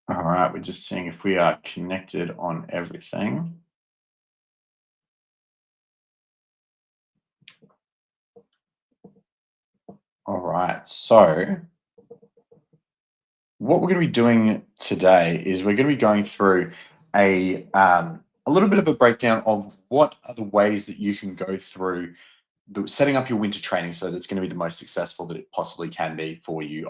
All right, we're just seeing if we are connected on everything. All right, so what we're going to be doing today is we're going to be going through a little bit of a breakdown of what are the ways that you can go through setting up your winter training so that it's going to be the most successful that it possibly can be for you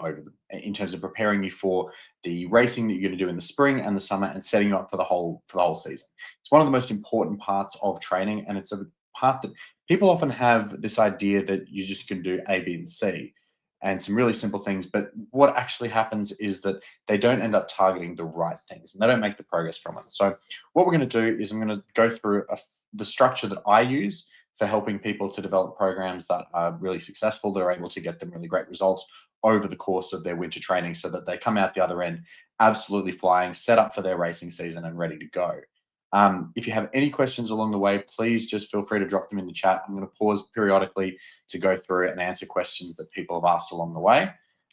in terms of preparing you for the racing that you're going to do in the spring and the summer and setting you up for the whole season. It's one of the most important parts of training, and it's a part that people often have this idea that you just can do A, B, and C and some really simple things. But what actually happens is that they don't end up targeting the right things and they don't make the progress from it. So, what we're going to do is I'm going to go through the structure that I use for helping people to develop programs that are really successful, that are able to get them really great results over the course of their winter training so that they come out the other end absolutely flying, set up for their racing season and ready to go. If you have any questions along the way, please just feel free to drop them in the chat. I'm going to pause periodically to go through and answer questions that people have asked along the way.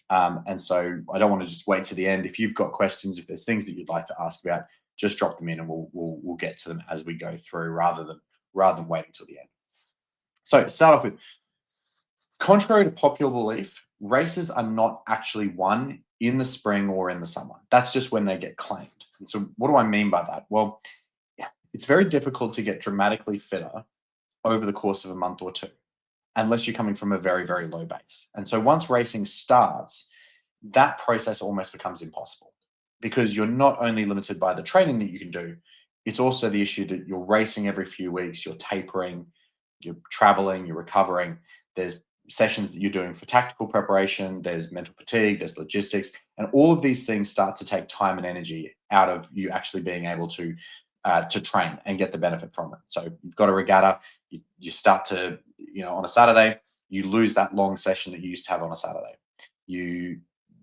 And so I don't want to just wait to the end. If you've got questions, if there's things that you'd like to ask about, just drop them in and we'll get to them as we go through rather than waiting till the end. So to start off with, contrary to popular belief, races are not actually won in the spring or in the summer. That's just when they get claimed. And so what do I mean by that? Well, it's very difficult to get dramatically fitter over the course of a month or two, unless you're coming from a very, very low base. And so once racing starts, that process almost becomes impossible because you're not only limited by the training that you can do, it's also the issue that you're racing every few weeks, you're tapering, you're traveling, you're recovering. There's sessions that you're doing for tactical preparation, there's mental fatigue, there's logistics, and all of these things start to take time and energy out of you actually being able to train and get the benefit from it. So you've got a regatta, you start to, on a Saturday, you lose that long session that you used to have on a Saturday. You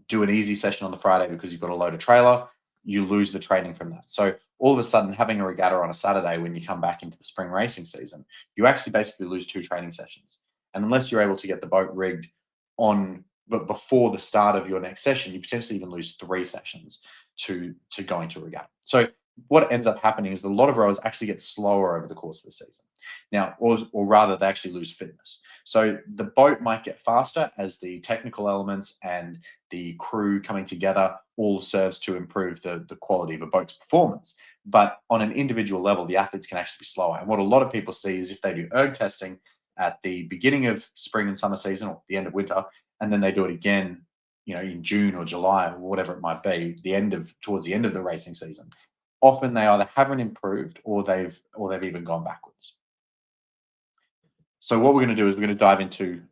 do an easy session on the Friday because you've got to load a trailer, you lose the training from that. So all of a sudden, having a regatta on a Saturday when you come back into the spring racing season, you actually basically lose 2 training sessions. And unless you're able to get the boat rigged but before the start of your next session, you potentially even lose 3 sessions to going to regatta. So what ends up happening is that a lot of rowers actually get slower over the course of the season. Now, or rather, they actually lose fitness. So the boat might get faster as the technical elements and the crew coming together all serves to improve the quality of a boat's performance. But on an individual level, the athletes can actually be slower. And what a lot of people see is if they do erg testing at the beginning of spring and summer season or the end of winter, and then they do it again, in June or July or whatever it might be, towards the end of the racing season, often they either haven't improved or they've even gone backwards. So what we're going to do is we're going to dive into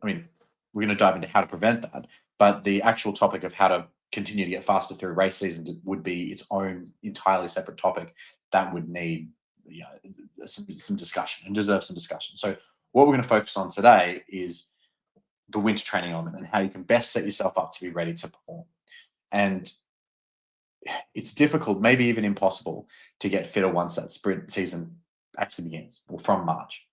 how to prevent that, but the actual topic of how to continue to get faster through race seasons would be its own entirely separate topic that would need some discussion and deserve some discussion. So what we're going to focus on today is the winter training element and how you can best set yourself up to be ready to perform. And it's difficult, maybe even impossible, to get fitter once that sprint season actually begins, or from March.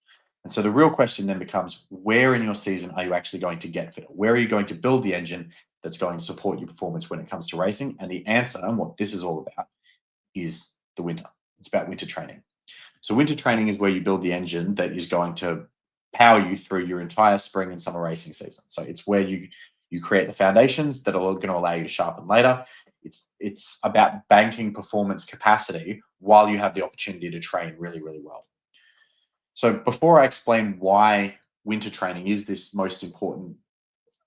And so the real question then becomes, where in your season are you actually going to get fitter? Where are you going to build the engine that's going to support your performance when it comes to racing? And the answer, and what this is all about, is the winter. It's about winter training. So winter training is where you build the engine that is going to power you through your entire spring and summer racing season. So it's where you create the foundations that are going to allow you to sharpen later. It's about banking performance capacity while you have the opportunity to train really, really well. So before I explain why winter training is this most important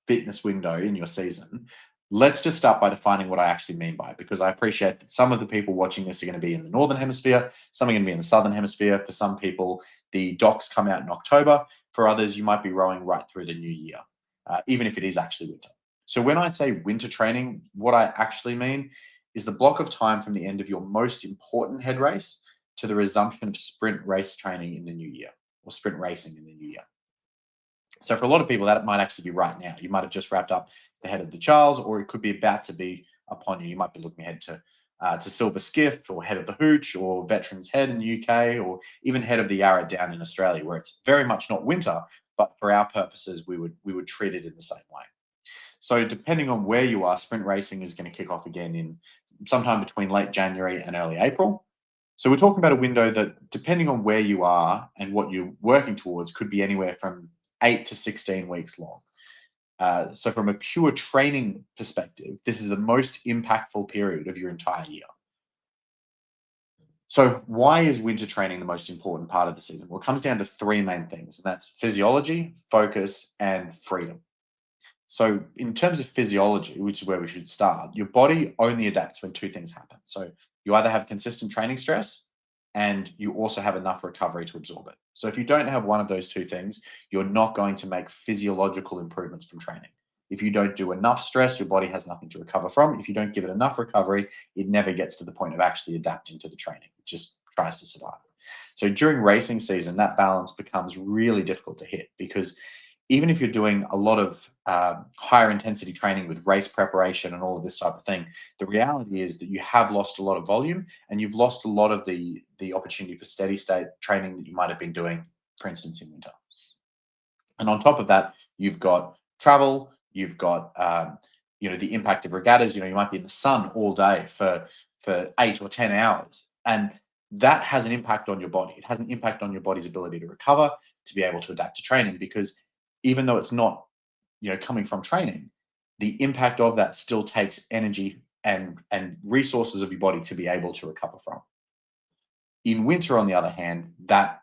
fitness window in your season, let's just start by defining what I actually mean by it, because I appreciate that some of the people watching this are going to be in the Northern Hemisphere, some are going to be in the Southern Hemisphere. For some people, the docks come out in October. For others, you might be rowing right through the new year, even if it is actually winter. So when I say winter training, what I actually mean is the block of time from the end of your most important head race to the resumption of sprint race training in the new year, or sprint racing in the new year. So for a lot of people, that might actually be right now. You might have just wrapped up the head of the Charles, or it could be about to be upon you. You might be looking ahead to Silver Skiff, or head of the Hooch, or Veterans Head in the UK, or even head of the Yarra down in Australia, where it's very much not winter, but for our purposes, we would treat it in the same way. So depending on where you are, sprint racing is going to kick off again in sometime between late January and early April. So we're talking about a window that, depending on where you are and what you're working towards, could be anywhere from 8 to 16 weeks long. So from a pure training perspective, this is the most impactful period of your entire year. So why is winter training the most important part of the season? Well, it comes down to three main things, and that's physiology, focus, and freedom. So in terms of physiology, which is where we should start, your body only adapts when two things happen. So you either have consistent training stress and you also have enough recovery to absorb it. So if you don't have one of those two things, you're not going to make physiological improvements from training. If you don't do enough stress, your body has nothing to recover from. If you don't give it enough recovery, it never gets to the point of actually adapting to the training. It just tries to survive. So during racing season, that balance becomes really difficult to hit because even if you're doing a lot of higher intensity training with race preparation and all of this type of thing, the reality is that you have lost a lot of volume and you've lost a lot of the opportunity for steady state training that you might have been doing, for instance, in winter. And on top of that, you've got travel, you've got the impact of regattas. You might be in the sun all day for 8 or 10 hours, and that has an impact on your body. It has an impact on your body's ability to recover, to be able to adapt to training, because even though it's not coming from training, the impact of that still takes energy and resources of your body to be able to recover from. In winter, on the other hand, that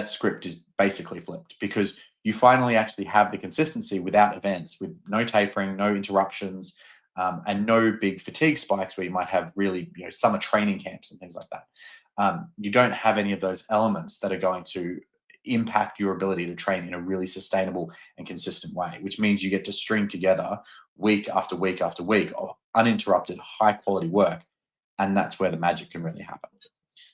script is basically flipped because you finally actually have the consistency without events, with no tapering, no interruptions, and no big fatigue spikes where you might have really summer training camps and things like that. You don't have any of those elements that are going to impact your ability to train in a really sustainable and consistent way, which means you get to string together week after week after week of uninterrupted, high quality work. And that's where the magic can really happen.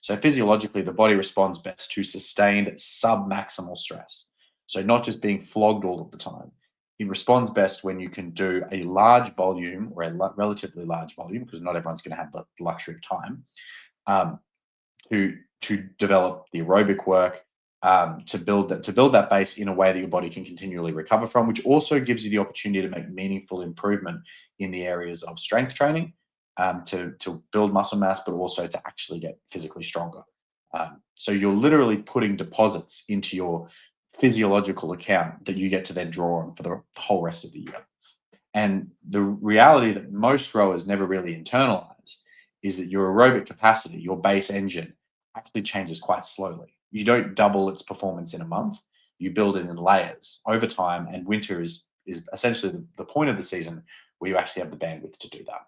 So physiologically, the body responds best to sustained sub-maximal stress. So not just being flogged all of the time. It responds best when you can do a large volume or a relatively large volume, because not everyone's going to have the luxury of time, um, to develop the aerobic work, to build that base in a way that your body can continually recover from, which also gives you the opportunity to make meaningful improvement in the areas of strength training, to build muscle mass, but also to actually get physically stronger. So you're literally putting deposits into your physiological account that you get to then draw on for the whole rest of the year. And the reality that most rowers never really internalize is that your aerobic capacity, your base engine, actually changes quite slowly. You don't double its performance in a month. You build it in layers over time, and winter is essentially the point of the season where you actually have the bandwidth to do that.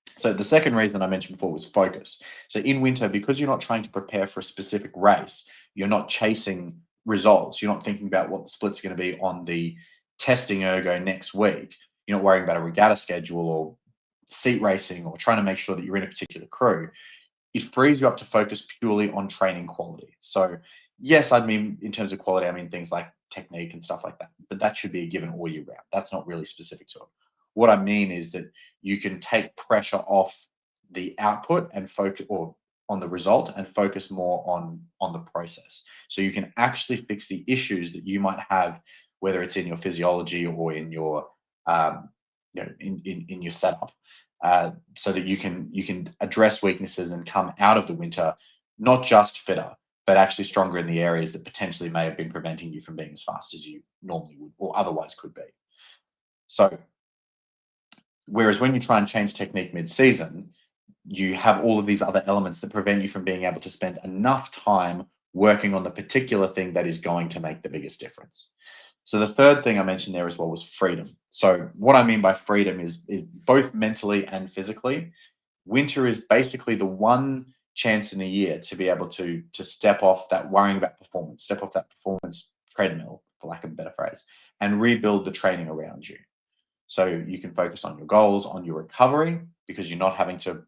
So the second reason I mentioned before was focus. So in winter, because you're not trying to prepare for a specific race, you're not chasing results. You're not thinking about what the split's going to be on the testing ergo next week. You're not worrying about a regatta schedule or seat racing or trying to make sure that you're in a particular crew. It frees you up to focus purely on training quality. So yes, I mean, in terms of quality, I mean things like technique and stuff like that, but that should be a given all year round. That's not really specific to it. What I mean is that you can take pressure off the output and focus, or on the result, and focus more on the process. So you can actually fix the issues that you might have, whether it's in your physiology or in your in your setup, so that you can address weaknesses and come out of the winter not just fitter, but actually stronger in the areas that potentially may have been preventing you from being as fast as you normally would or otherwise could be. So whereas when you try and change technique mid-season, you have all of these other elements that prevent you from being able to spend enough time working on the particular thing that is going to make the biggest difference. So the third thing I mentioned there as well was freedom. So what I mean by freedom is both mentally and physically. Winter is basically the one chance in the year to be able to step off that worrying about performance, step off that performance treadmill, for lack of a better phrase, and rebuild the training around you. So you can focus on your goals, on your recovery, because you're not having to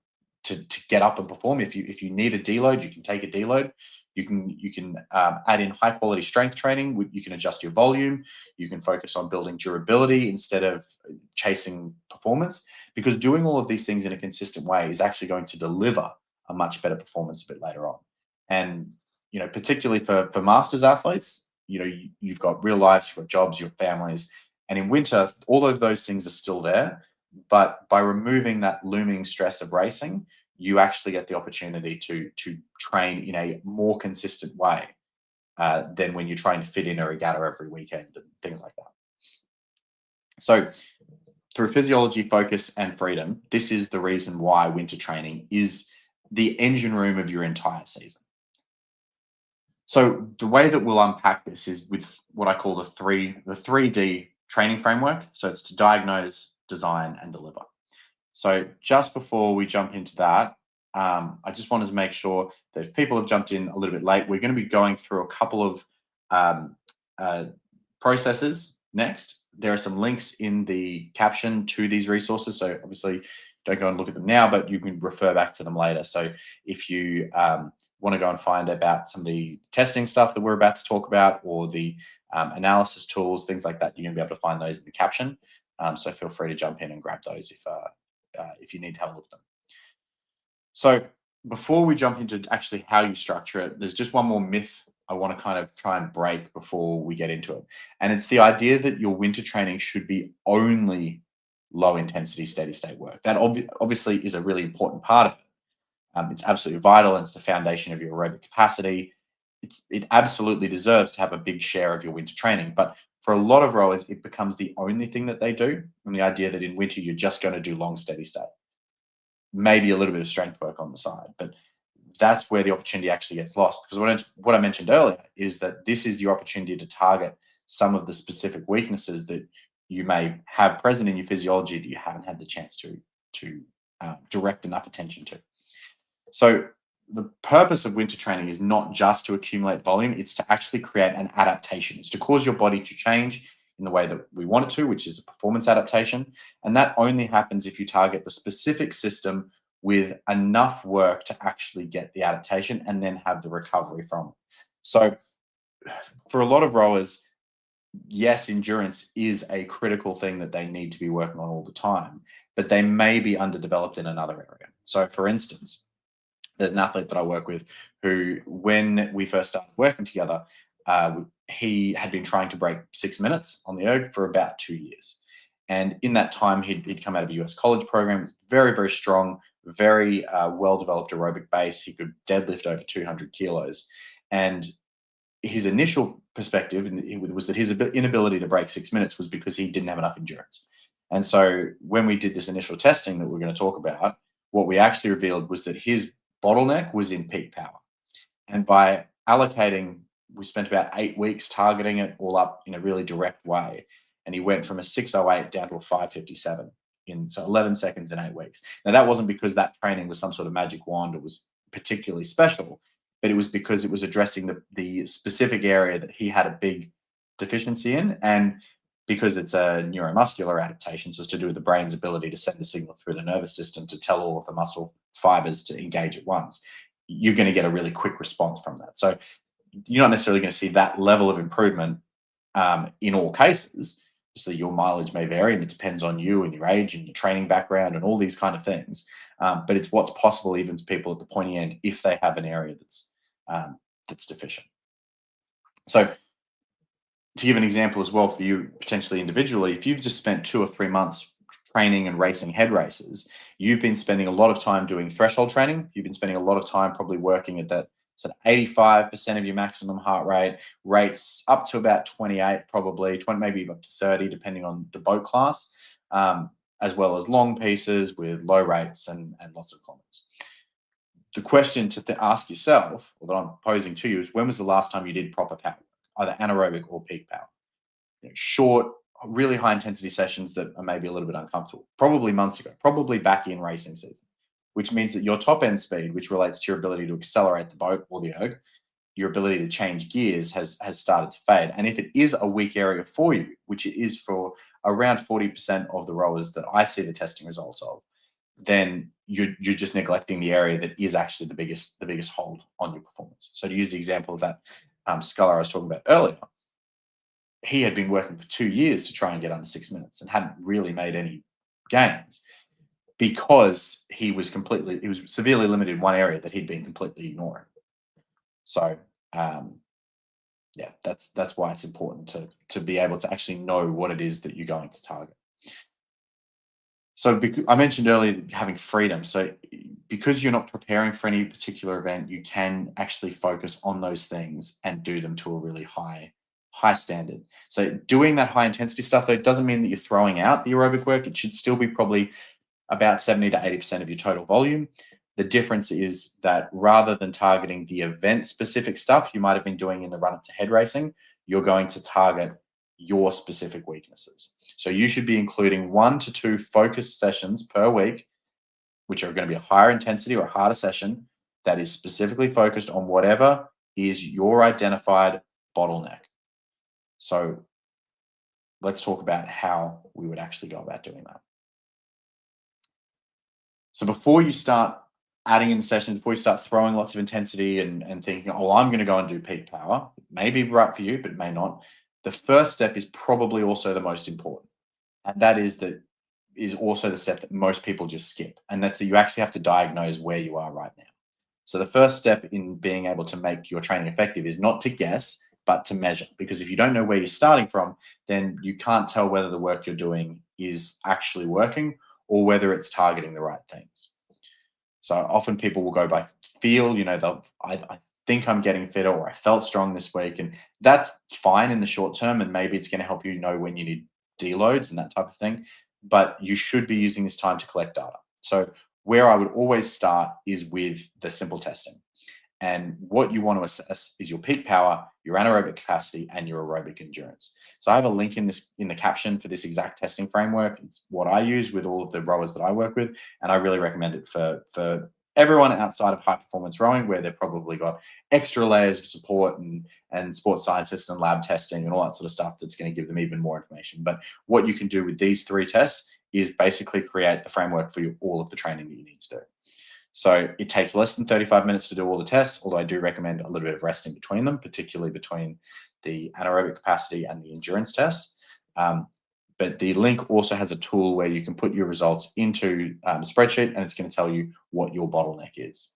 get up and perform. If you need a deload, you can take a deload. You can add in high quality strength training. You can adjust your volume. You can focus on building durability instead of chasing performance, because doing all of these things in a consistent way is actually going to deliver a much better performance a bit later on. And particularly for masters athletes, you've got real lives, you've got jobs, you've got families, and in winter, all of those things are still there, But by removing that looming stress of racing, you actually get the opportunity to train in a more consistent way than when you're trying to fit in a regatta every weekend and things like that. So through physiology, focus, and freedom, this is the reason why winter training is the engine room of your entire season. So the way that we'll unpack this is with what I call the 3D training framework. So it's to diagnose, design, and deliver. So just before we jump into that, I just wanted to make sure that if people have jumped in a little bit late, we're going to be going through a couple of um, uh, processes next. There are some links in the caption to these resources. So obviously, don't go and look at them now, but you can refer back to them later. So if you want to go and find about some of the testing stuff that we're about to talk about, or the analysis tools, things like that, you're going to be able to find those in the caption. So feel free to jump in and grab those if you need to have a look at them. So before we jump into actually how you structure it, there's just one more myth I want to kind of try and break before we get into it. And it's the idea that your winter training should be only low intensity, steady state work. That obviously is a really important part of it. It's absolutely vital, and it's the foundation of your aerobic capacity. It absolutely deserves to have a big share of your winter training. But for a lot of rowers, it becomes the only thing that they do. And the idea that in winter, you're just going to do long, steady state, maybe a little bit of strength work on the side. But that's where the opportunity actually gets lost. Because what I mentioned earlier is that this is your opportunity to target some of the specific weaknesses that you may have present in your physiology that you haven't had the chance to direct enough attention to. So the purpose of winter training is not just to accumulate volume, it's to actually create an adaptation. It's to cause your body to change in the way that we want it to, which is a performance adaptation. And that only happens if you target the specific system with enough work to actually get the adaptation and then have the recovery from it. So for a lot of rowers, yes, endurance is a critical thing that they need to be working on all the time, but they may be underdeveloped in another area. So for instance, there's an athlete that I work with who, when we first started working together, he had been trying to break 6 minutes on the erg for about 2 years. And in that time, he'd come out of a US college program, very, very strong, very well developed aerobic base. He could deadlift over 200 kilos. And his initial perspective was that his inability to break 6 minutes was because he didn't have enough endurance. And so when we did this initial testing that we're going to talk about, what we actually revealed was that his bottleneck was in peak power. And by allocating, we spent about 8 weeks targeting it all up in a really direct way. And he went from a 608 down to a 557 in so 11 seconds in 8 weeks. Now, that wasn't because that training was some sort of magic wand or was particularly special, but it was because it was addressing the specific area that he had a big deficiency in. And because it's a neuromuscular adaptation, so it's to do with the brain's ability to send a signal through the nervous system to tell all of the muscle fibers to engage at once, you're going to get a really quick response from that. So you're not necessarily going to see that level of improvement in all cases. So your mileage may vary, and it depends on you and your age and your training background and all these kind of things. But it's what's possible even to people at the pointy end if they have an area that's deficient. So to give an example as well for you potentially individually, if you've just spent 2 or 3 months training and racing head races, you've been spending a lot of time doing threshold training. You've been spending a lot of time probably working at that sort of 85% of your maximum heart rate, rates up to about 28, probably 20, maybe up to 30, depending on the boat class, as well as long pieces with low rates and lots of kilometers. The question to ask yourself, or that I'm posing to you, is when was the last time you did proper power, either anaerobic or peak power? Short, really high intensity sessions that are maybe a little bit uncomfortable. Probably months ago, probably back in racing season, which means that your top end speed, which relates to your ability to accelerate the boat or the erg, your ability to change gears has started to fade. And if it is a weak area for you, which it is for around 40% of the rowers that I see the testing results of, then you're just neglecting the area that is actually the biggest hold on your performance. So to use the example of that sculler I was talking about earlier, he had been working for 2 years to try and get under 6 minutes and hadn't really made any gains because he was severely limited in one area that he'd been completely ignoring. So yeah, that's why it's important to be able to actually know what it is that you're going to target. So I mentioned earlier having freedom. So because you're not preparing for any particular event, you can actually focus on those things and do them to a really high standard. So doing that high intensity stuff, though, it doesn't mean that you're throwing out the aerobic work. It should still be probably about 70 to 80% of your total volume. The difference is that rather than targeting the event specific stuff you might have been doing in the run up to head racing, you're going to target your specific weaknesses. So you should be including 1 to 2 focused sessions per week, which are going to be a higher intensity or a harder session that is specifically focused on whatever is your identified bottleneck. So let's talk about how we would actually go about doing that. So before you start adding in sessions, before you start throwing lots of intensity and thinking, oh, I'm going to go and do peak power, it may be right for you, but may not. The first step is probably also the most important. And that is also the step that most people just skip. And that's that you actually have to diagnose where you are right now. So the first step in being able to make your training effective is not to guess, but to measure. Because if you don't know where you're starting from, then you can't tell whether the work you're doing is actually working or whether it's targeting the right things. So often people will go by feel, I think I'm getting fitter or I felt strong this week. And that's fine in the short term. And maybe it's going to help you know when you need deloads and that type of thing. But you should be using this time to collect data. So where I would always start is with the simple testing. And what you want to assess is your peak power, your anaerobic capacity, and your aerobic endurance. So I have a link in the caption for this exact testing framework. It's what I use with all of the rowers that I work with, and I really recommend it for everyone outside of high performance rowing, where they've probably got extra layers of support and sports scientists and lab testing and all that sort of stuff that's going to give them even more information. But what you can do with these 3 tests is basically create the framework for all of the training that you need to do. So it takes less than 35 minutes to do all the tests, although I do recommend a little bit of rest in between them, particularly between the anaerobic capacity and the endurance test. But the link also has a tool where you can put your results into a spreadsheet, and it's going to tell you what your bottleneck is.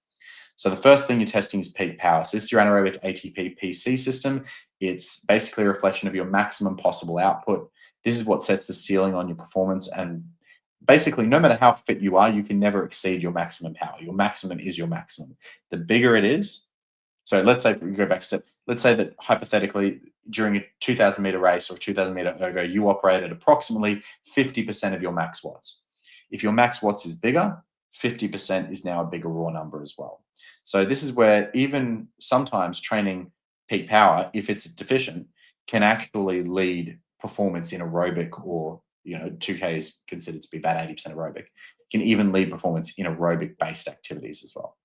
So the first thing you're testing is peak power. So this is your anaerobic ATP PC system. It's basically a reflection of your maximum possible output. This is what sets the ceiling on your performance, and basically, no matter how fit you are, you can never exceed your maximum power. Your maximum is your maximum. The bigger it is, so let's say we go back a step. Let's say that hypothetically, during a 2,000 meter race or 2,000 meter ergo, you operate at approximately 50% of your max watts. If your max watts is bigger, 50% is now a bigger raw number as well. So this is where even sometimes training peak power, if it's deficient, can actually lead performance in aerobic or 2K is considered to be about 80% aerobic. Can even lead performance in aerobic based activities as well.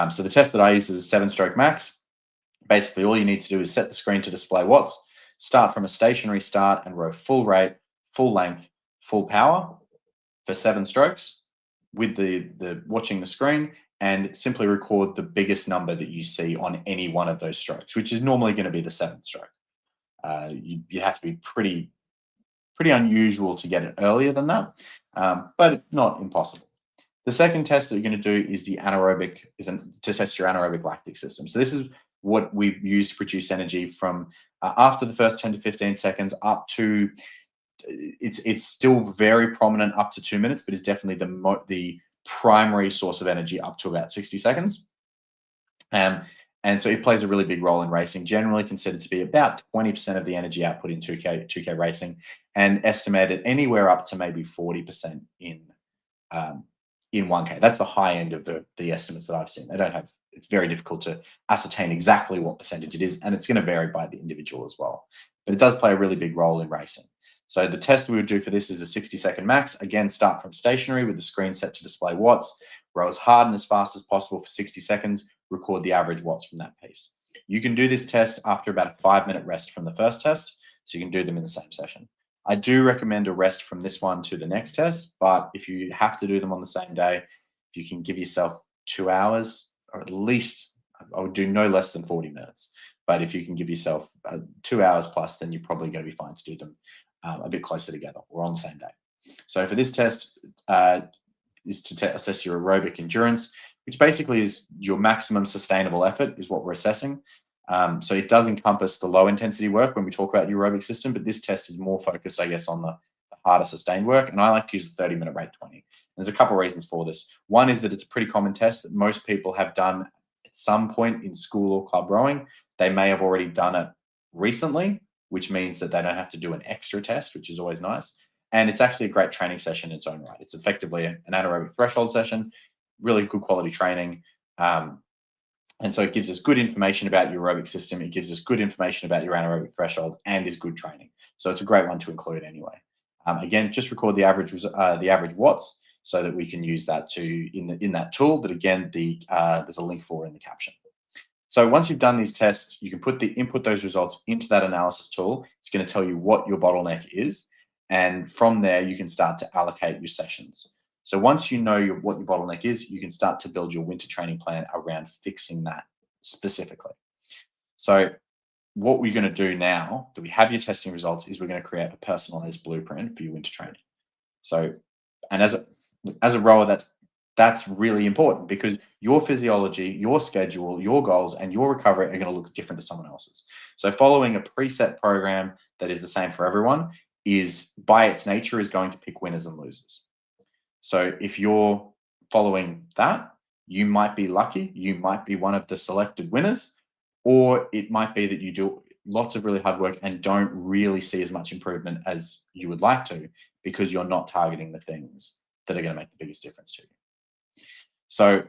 So the test that I use is a 7-stroke max. Basically, all you need to do is set the screen to display watts, start from a stationary start and row full rate, full length, full power for 7 strokes with the watching the screen, and simply record the biggest number that you see on any one of those strokes, which is normally going to be the 7th stroke. You have to be pretty unusual to get it earlier than that, but not impossible. The second test that you're going to do is the anaerobic, to test your anaerobic lactic system. So this is what we use to produce energy from after the first 10 to 15 seconds up to, it's still very prominent up to 2 minutes, but it's definitely the primary source of energy up to about 60 seconds. And so it plays a really big role in racing, generally considered to be about 20% of the energy output in 2K racing, and estimated anywhere up to maybe 40% in 1K. That's the high end of the estimates that I've seen. It's very difficult to ascertain exactly what percentage it is, and it's going to vary by the individual as well. But it does play a really big role in racing. So the test we would do for this is a 60-second max. Again, start from stationary with the screen set to display watts, row as hard and as fast as possible for 60 seconds, record the average watts from that piece. You can do this test after about a 5-minute rest from the first test, so you can do them in the same session. I do recommend a rest from this one to the next test, but if you have to do them on the same day, if you can give yourself 2 hours, or at least, I would do no less than 40 minutes. But if you can give yourself 2 hours plus, then you're probably going to be fine to do them a bit closer together or on the same day. So for this test, is to assess your aerobic endurance, which basically is your maximum sustainable effort is what we're assessing. So it does encompass the low intensity work when we talk about the aerobic system, but this test is more focused, I guess, on the harder sustained work. And I like to use the 30-minute rate 20. There's a couple of reasons for this. One is that it's a pretty common test that most people have done at some point in school or club rowing. They may have already done it recently, which means that they don't have to do an extra test, which is always nice. And it's actually a great training session in its own right. It's effectively an anaerobic threshold session, really good quality training. And so it gives us good information about your aerobic system. It gives us good information about your anaerobic threshold and is good training. So it's a great one to include anyway. Again, just record the average watts so that we can use that in that tool that, again, there's a link for in the caption. So once you've done these tests, you can input those results into that analysis tool. It's going to tell you what your bottleneck is. And from there, you can start to allocate your sessions. So once you know what your bottleneck is, you can start to build your winter training plan around fixing that specifically. So what we're going to do now that we have your testing results is we're going to create a personalized blueprint for your winter training. So, and as a rower, that's really important because your physiology, your schedule, your goals, and your recovery are going to look different to someone else's. So following a preset program that is the same for everyone is, by its nature, is going to pick winners and losers. So if you're following that, you might be lucky, you might be one of the selected winners, or it might be that you do lots of really hard work and don't really see as much improvement as you would like to because you're not targeting the things that are going to make the biggest difference to you. So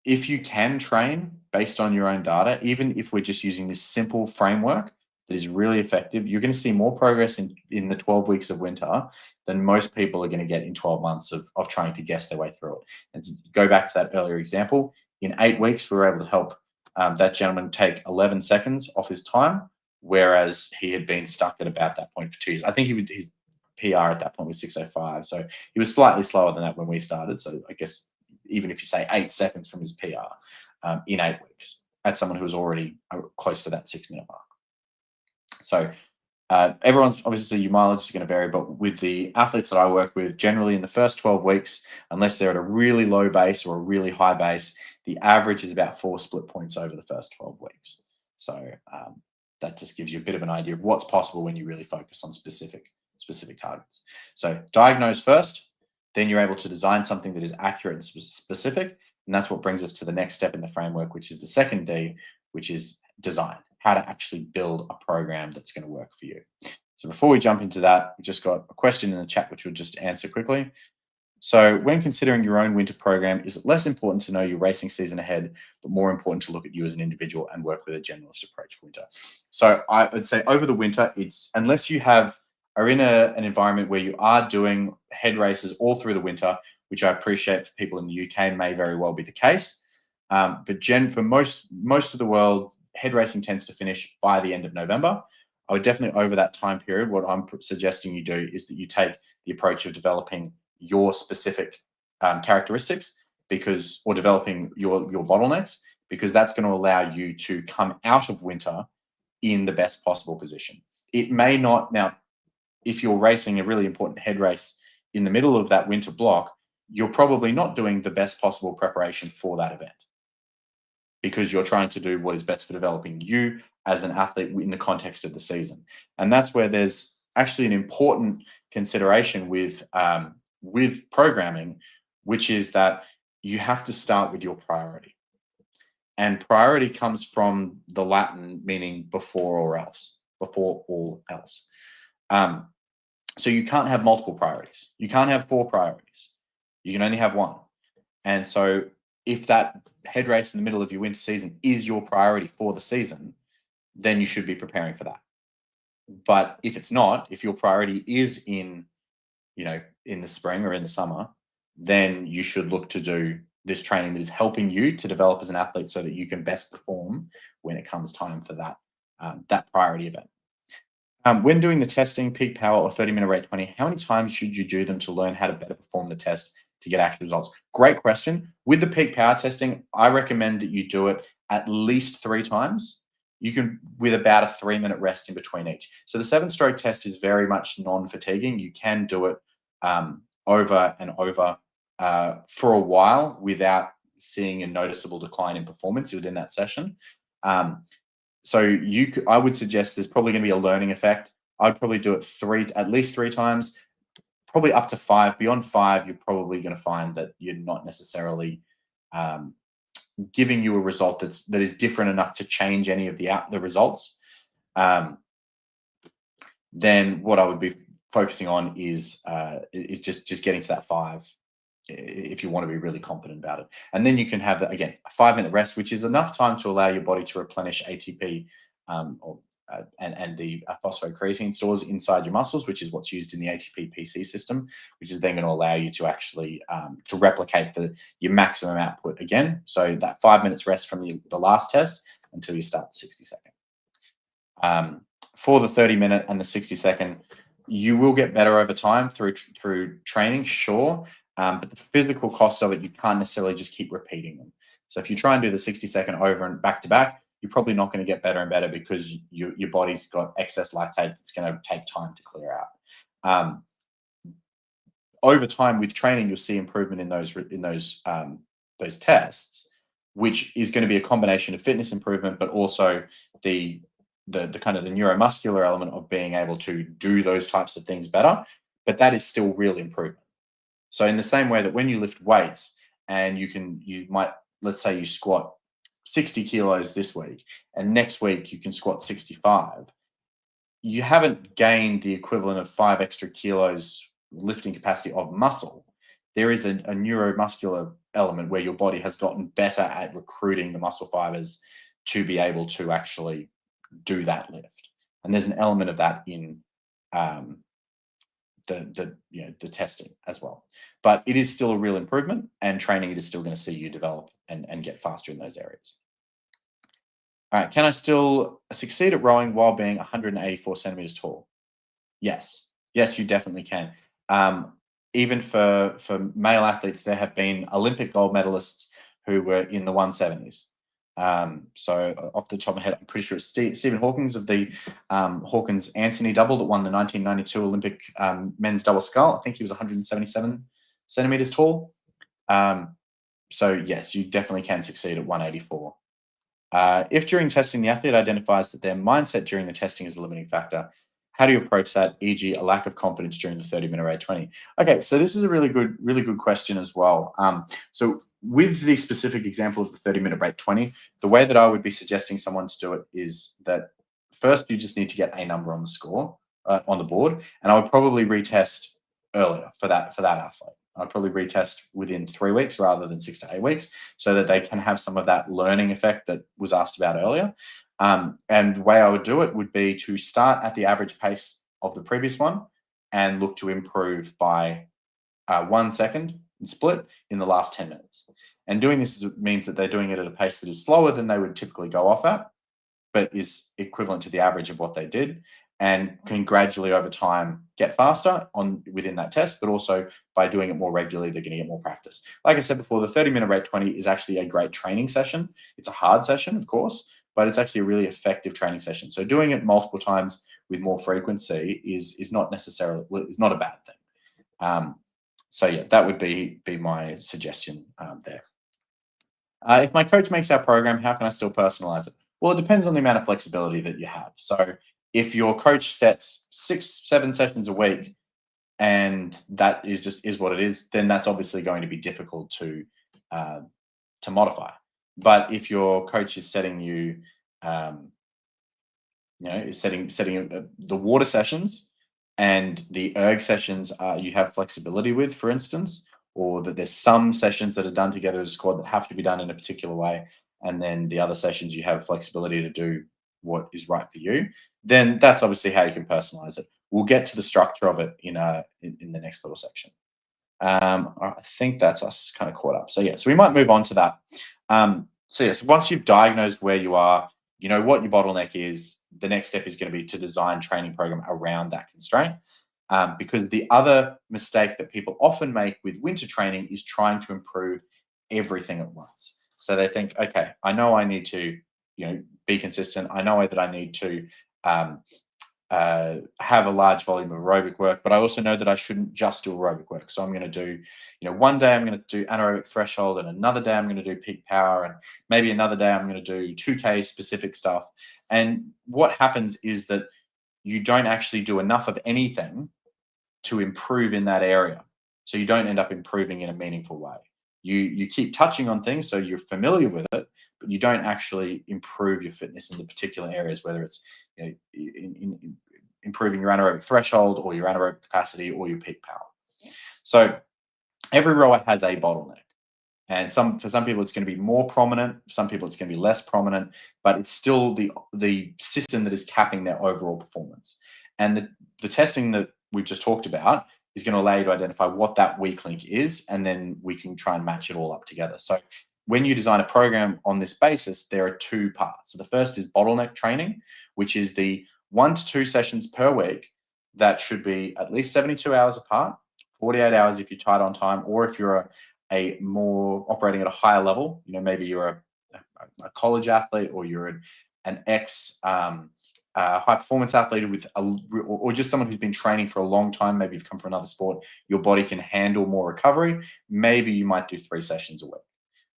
if you can train based on your own data, even if we're just using this simple framework that is really effective, you're going to see more progress in the 12 weeks of winter than most people are going to get in 12 months of trying to guess their way through it. And to go back to that earlier example, in 8 weeks, we were able to help that gentleman take 11 seconds off his time, whereas he had been stuck at about that point for 2 years. I think his PR at that point was 6:05. So he was slightly slower than that when we started. So I guess even if you say 8 seconds from his PR in 8 weeks, that's someone who was already close to that 6-minute mark. So everyone's obviously, your mileage is going to vary, but with the athletes that I work with, generally in the first 12 weeks, unless they're at a really low base or a really high base, the average is about 4 split points over the first 12 weeks. So that just gives you a bit of an idea of what's possible when you really focus on specific targets. So diagnose first, then you're able to design something that is accurate and specific. And that's what brings us to the next step in the framework, which is the second D, which is design, how to actually build a program that's going to work for you. So before we jump into that, we just got a question in the chat, which we'll just answer quickly. So when considering your own winter program, is it less important to know your racing season ahead, but more important to look at you as an individual and work with a generalist approach for winter? So I would say over the winter, it's, unless you are in an environment where you are doing head races all through the winter, which I appreciate for people in the UK may very well be the case. But for most of the world, head racing tends to finish by the end of November. I would definitely, over that time period, what I'm suggesting you do is that you take the approach of developing your specific characteristics, or developing your bottlenecks, because that's going to allow you to come out of winter in the best possible position. It may not, now, if you're racing a really important head race in the middle of that winter block, you're probably not doing the best possible preparation for that event because you're trying to do what is best for developing you as an athlete in the context of the season. And that's where there's actually an important consideration with programming, which is that you have to start with your priority. And priority comes from the Latin meaning before all else. So you can't have multiple priorities. You can't have 4 priorities. You can only have one. And so if that head race in the middle of your winter season is your priority for the season, then you should be preparing for that. But if it's not, if your priority is in the spring or in the summer, then you should look to do this training that is helping you to develop as an athlete so that you can best perform when it comes time for that priority event. When doing the testing, peak power or 30-minute rate 20, how many times should you do them to learn how to better perform the test to get actual results? Great question. With the peak power testing, I recommend that you do it at least 3 times. You can, with about a 3-minute rest in between each. So the 7-stroke test is very much non-fatiguing. You can do it over and over for a while without seeing a noticeable decline in performance within that session. So I would suggest there's probably going to be a learning effect I'd probably do it at least 3 times, probably up to 5. Beyond 5, you're probably going to find that you're not necessarily um, giving you a result that is different enough to change any of the results. Um, then what I would be focusing on is just getting to that 5 if you want to be really confident about it. And then you can have, again, a 5-minute rest, which is enough time to allow your body to replenish ATP and the phosphocreatine stores inside your muscles, which is what's used in the ATP PC system, which is then going to allow you to actually to replicate your maximum output again. So that 5 minutes rest from the last test until you start the 60-second. For the 30-minute and the 60-second, you will get better over time through training, sure. But the physical cost of it, you can't necessarily just keep repeating them. So if you try and do the 60-second over and back to back, you're probably not going to get better and better because your body's got excess lactate that's going to take time to clear out. Over time with training, you'll see improvement in those tests, which is going to be a combination of fitness improvement, but also the kind of the neuromuscular element of being able to do those types of things better. But that is still real improvement. So in the same way that when you lift weights and you might, let's say you squat 60 kilos this week and next week you can squat 65, you haven't gained the equivalent of 5 extra kilos lifting capacity of muscle. There is a neuromuscular element where your body has gotten better at recruiting the muscle fibers to be able to actually do that lift. And there's an element of that in the testing as well. But it is still a real improvement, and training it is still going to see you develop and get faster in those areas. All right, can I still succeed at rowing while being 184 centimeters tall? Yes, you definitely can. Even for male athletes, there have been Olympic gold medalists who were in the 170s. So off the top of my head, I'm pretty sure it's Stephen Hawkins of the Hawkins Anthony double that won the 1992 Olympic men's double scull. I think he was 177 centimeters tall. So yes, you definitely can succeed at 184. If during testing the athlete identifies that their mindset during the testing is a limiting factor, how do you approach that, e.g. a lack of confidence during the 30-minute RAID 20? Okay, so this is a really good question as well. So with the specific example of the 30-minute RAID 20, the way that I would be suggesting someone to do it is that first you just need to get a number on the score, on the board, and I would probably retest earlier for that athlete. I'd probably retest within 3 weeks rather than 6 to 8 weeks so that they can have some of that learning effect that was asked about earlier. And the way I would do it would be to start at the average pace of the previous one and look to improve by 1 second and split in the last 10 minutes. And doing this means that they're doing it at a pace that is slower than they would typically go off at, but is equivalent to the average of what they did, and can gradually over time get faster within that test, but also by doing it more regularly, they're going to get more practice. Like I said before, the 30-minute RAID 20 is actually a great training session. It's a hard session, of course, but it's actually a really effective training session. So doing it multiple times with more frequency is not necessarily, is not a bad thing. So yeah, that would be my suggestion there. If my coach makes our program, how can I still personalize it? Well, it depends on the amount of flexibility that you have. So if your coach sets 6-7 sessions a week and that is what it is, then that's obviously going to be difficult to modify. But if your coach is setting you, is setting the water sessions and the erg sessions you have flexibility with, for instance, or that there's some sessions that are done together as a squad that have to be done in a particular way, and then the other sessions you have flexibility to do what is right for you, then that's obviously how you can personalize it. We'll get to the structure of it in the next little section. I think that's us kind of caught up. So yeah, so we might move on to that. So yes, once you've diagnosed where you are, you know what your bottleneck is, the next step is going to be to design training program around that constraint. Because the other mistake that people often make with winter training is trying to improve everything at once. So they think, okay, I know I need to, be consistent. I know that I need to have a large volume of aerobic work, but I also know that I shouldn't just do aerobic work. So I'm going to do, one day I'm going to do anaerobic threshold, and another day I'm going to do peak power, and maybe another day I'm going to do 2K specific stuff. And what happens is that you don't actually do enough of anything to improve in that area. So you don't end up improving in a meaningful way. You keep touching on things, so you're familiar with it, but you don't actually improve your fitness in the particular areas, whether it's, you know, in improving your anaerobic threshold or your anaerobic capacity or your peak power. So every rower has a bottleneck. And for some people it's going to be more prominent, some people it's going to be less prominent, but it's still the system that is capping their overall performance. And the testing that we've just talked about is going to allow you to identify what that weak link is, and then we can try and match it all up together. So when you design a program on this basis, there are two parts. So the first is bottleneck training, which is the 1 to 2 sessions per week that should be at least 72 hours apart, 48 hours if you're tight on time, or if you're a more operating at a higher level, you know, maybe you're a college athlete, or you're an ex high performance athlete with or just someone who's been training for a long time. Maybe you've come from another sport, your body can handle more recovery. Maybe you might do 3 sessions a week.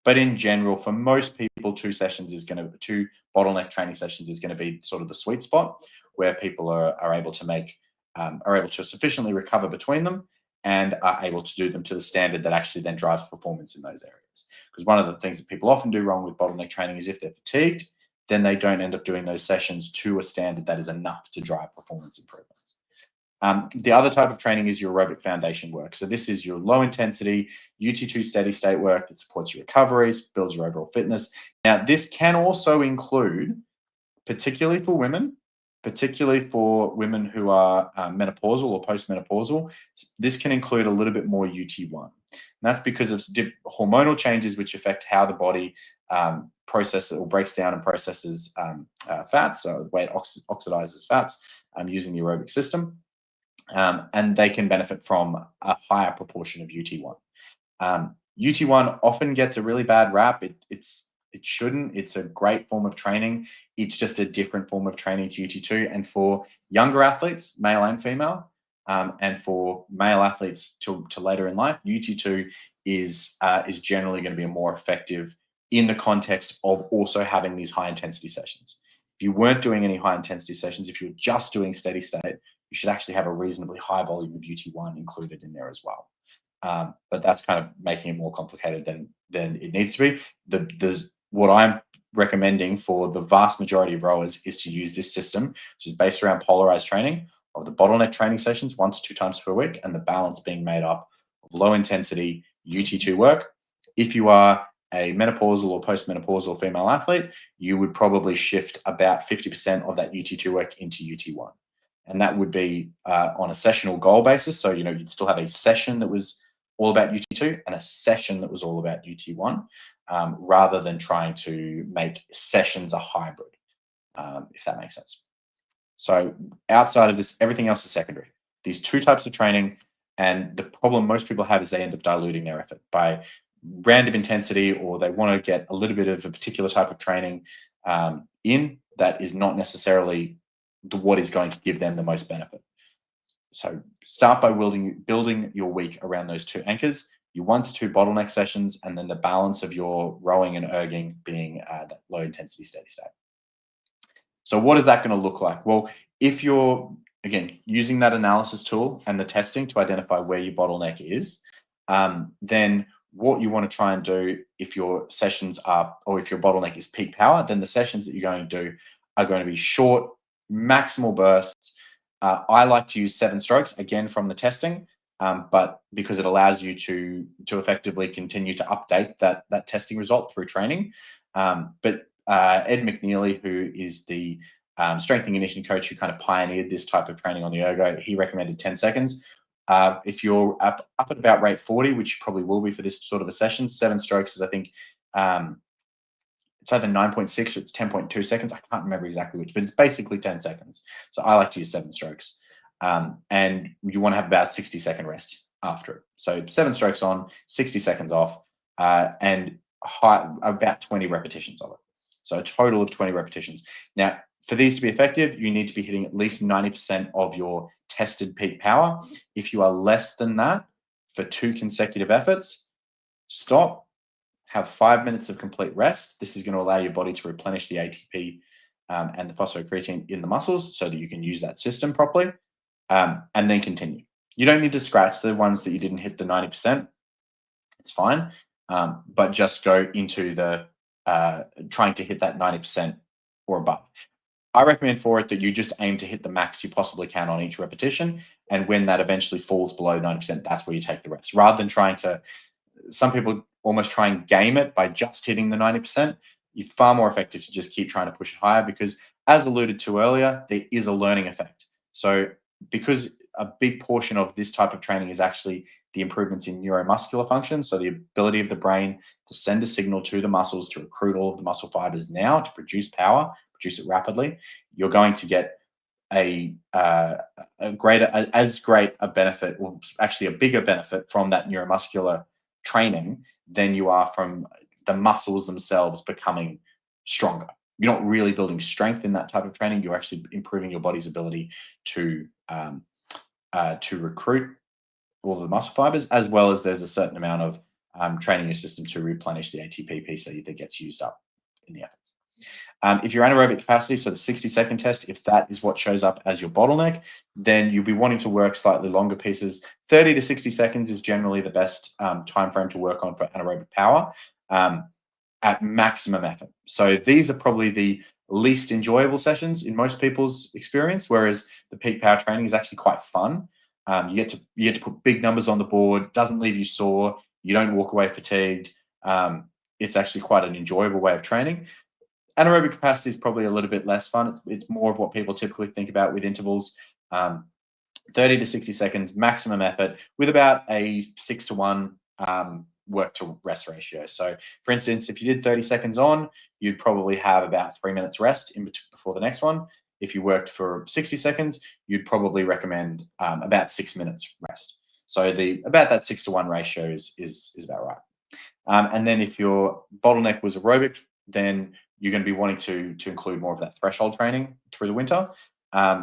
But in general, for most people, 2 bottleneck training sessions is going to be sort of the sweet spot where people are able to sufficiently recover between them and are able to do them to the standard that actually then drives performance in those areas. Because one of the things that people often do wrong with bottleneck training is if they're fatigued, then they don't end up doing those sessions to a standard that is enough to drive performance improvements. The other type of training is your aerobic foundation work. So this is your low intensity UT2 steady state work that supports your recoveries, builds your overall fitness. Now, this can also include, particularly for women who are menopausal or postmenopausal, this can include a little bit more UT1. And that's because of hormonal changes which affect how the body processes or breaks down and processes fats, so the way it oxidizes fats using the aerobic system. And they can benefit from a higher proportion of UT1. UT1 often gets a really bad rap. It shouldn't. It's a great form of training. It's just a different form of training to UT2. And for younger athletes, male and female, and for male athletes to later in life, UT2 is generally going to be more effective in the context of also having these high intensity sessions. If you weren't doing any high intensity sessions, if you were just doing steady state, you should actually have a reasonably high volume of UT1 included in there as well. But that's kind of making it more complicated than it needs to be. What I'm recommending for the vast majority of rowers is to use this system, which is based around polarized training of the bottleneck training sessions 1 to 2 times per week, and the balance being made up of low intensity UT2 work. If you are a menopausal or postmenopausal female athlete, you would probably shift about 50% of that UT2 work into UT1. And that would be on a sessional goal basis. So, you know, you'd still have a session that was all about UT2 and a session that was all about UT1, rather than trying to make sessions a hybrid, if that makes sense. So outside of this, everything else is secondary. These 2 types of training, and the problem most people have is they end up diluting their effort by random intensity, or they want to get a little bit of a particular type of training in that is not necessarily what is going to give them the most benefit. So start by building your week around those 2 anchors, your 1 to 2 bottleneck sessions, and then the balance of your rowing and erging being that low intensity steady state. So what is that going to look like? Well, if you're, again, using that analysis tool and the testing to identify where your bottleneck is, then what you want to try and do if your sessions are, or if your bottleneck is peak power, then the sessions that you're going to do are going to be short, maximal bursts. I like to use 7 strokes, again, from the testing, but because it allows you to effectively continue to update that testing result through training. But Ed McNeely, who is the strength and conditioning coach who kind of pioneered this type of training on the ergo, he recommended 10 seconds. If you're up at about rate 40, which you probably will be for this sort of a session, 7 strokes is, I think, it's either 9.6 or it's 10.2 seconds. I can't remember exactly which, but it's basically 10 seconds. So I like to use 7 strokes. And you want to have about 60-second rest after it. So 7 strokes on, 60 seconds off, and about 20 repetitions of it. So a total of 20 repetitions. Now, for these to be effective, you need to be hitting at least 90% of your tested peak power. If you are less than that for 2 consecutive efforts, stop, have 5 minutes of complete rest. This is going to allow your body to replenish the ATP and the phosphocreatine in the muscles so that you can use that system properly, and then continue. You don't need to scratch the ones that you didn't hit the 90%. It's fine, but just go into the trying to hit that 90% or above. I recommend for it that you just aim to hit the max you possibly can on each repetition. And when that eventually falls below 90%, that's where you take the rest. Rather than trying to, some people almost try and game it by just hitting the 90%. It's far more effective to just keep trying to push it higher because, as alluded to earlier, there is a learning effect. So, because a big portion of this type of training is actually the improvements in neuromuscular function, so the ability of the brain to send a signal to the muscles to recruit all of the muscle fibers now to produce power, produce it rapidly, you're going to get a greater, as great a benefit, or actually a bigger benefit from that neuromuscular training than you are from the muscles themselves becoming stronger. You're not really building strength in that type of training. You're actually improving your body's ability to recruit all of the muscle fibers, as well as there's a certain amount of training your system to replenish the ATP piece that gets used up in the efforts. If your anaerobic capacity, so the 60-second test, if that is what shows up as your bottleneck, then you'll be wanting to work slightly longer pieces. 30 to 60 seconds is generally the best time frame to work on for anaerobic power at maximum effort. So these are probably the least enjoyable sessions in most people's experience, whereas the peak power training is actually quite fun. You get to put big numbers on the board, doesn't leave you sore, you don't walk away fatigued. It's actually quite an enjoyable way of training. Anaerobic capacity is probably a little bit less fun. It's more of what people typically think about with intervals. 30 to 60 seconds, maximum effort, with about a 6-to-1 work to rest ratio. So, for instance, if you did 30 seconds on, you'd probably have about 3 minutes rest before the next one. If you worked for 60 seconds, you'd probably recommend about 6 minutes rest. So about that 6-to-1 ratio is about right. And then if your bottleneck was aerobic, then you're going to be wanting to include more of that threshold training through the winter.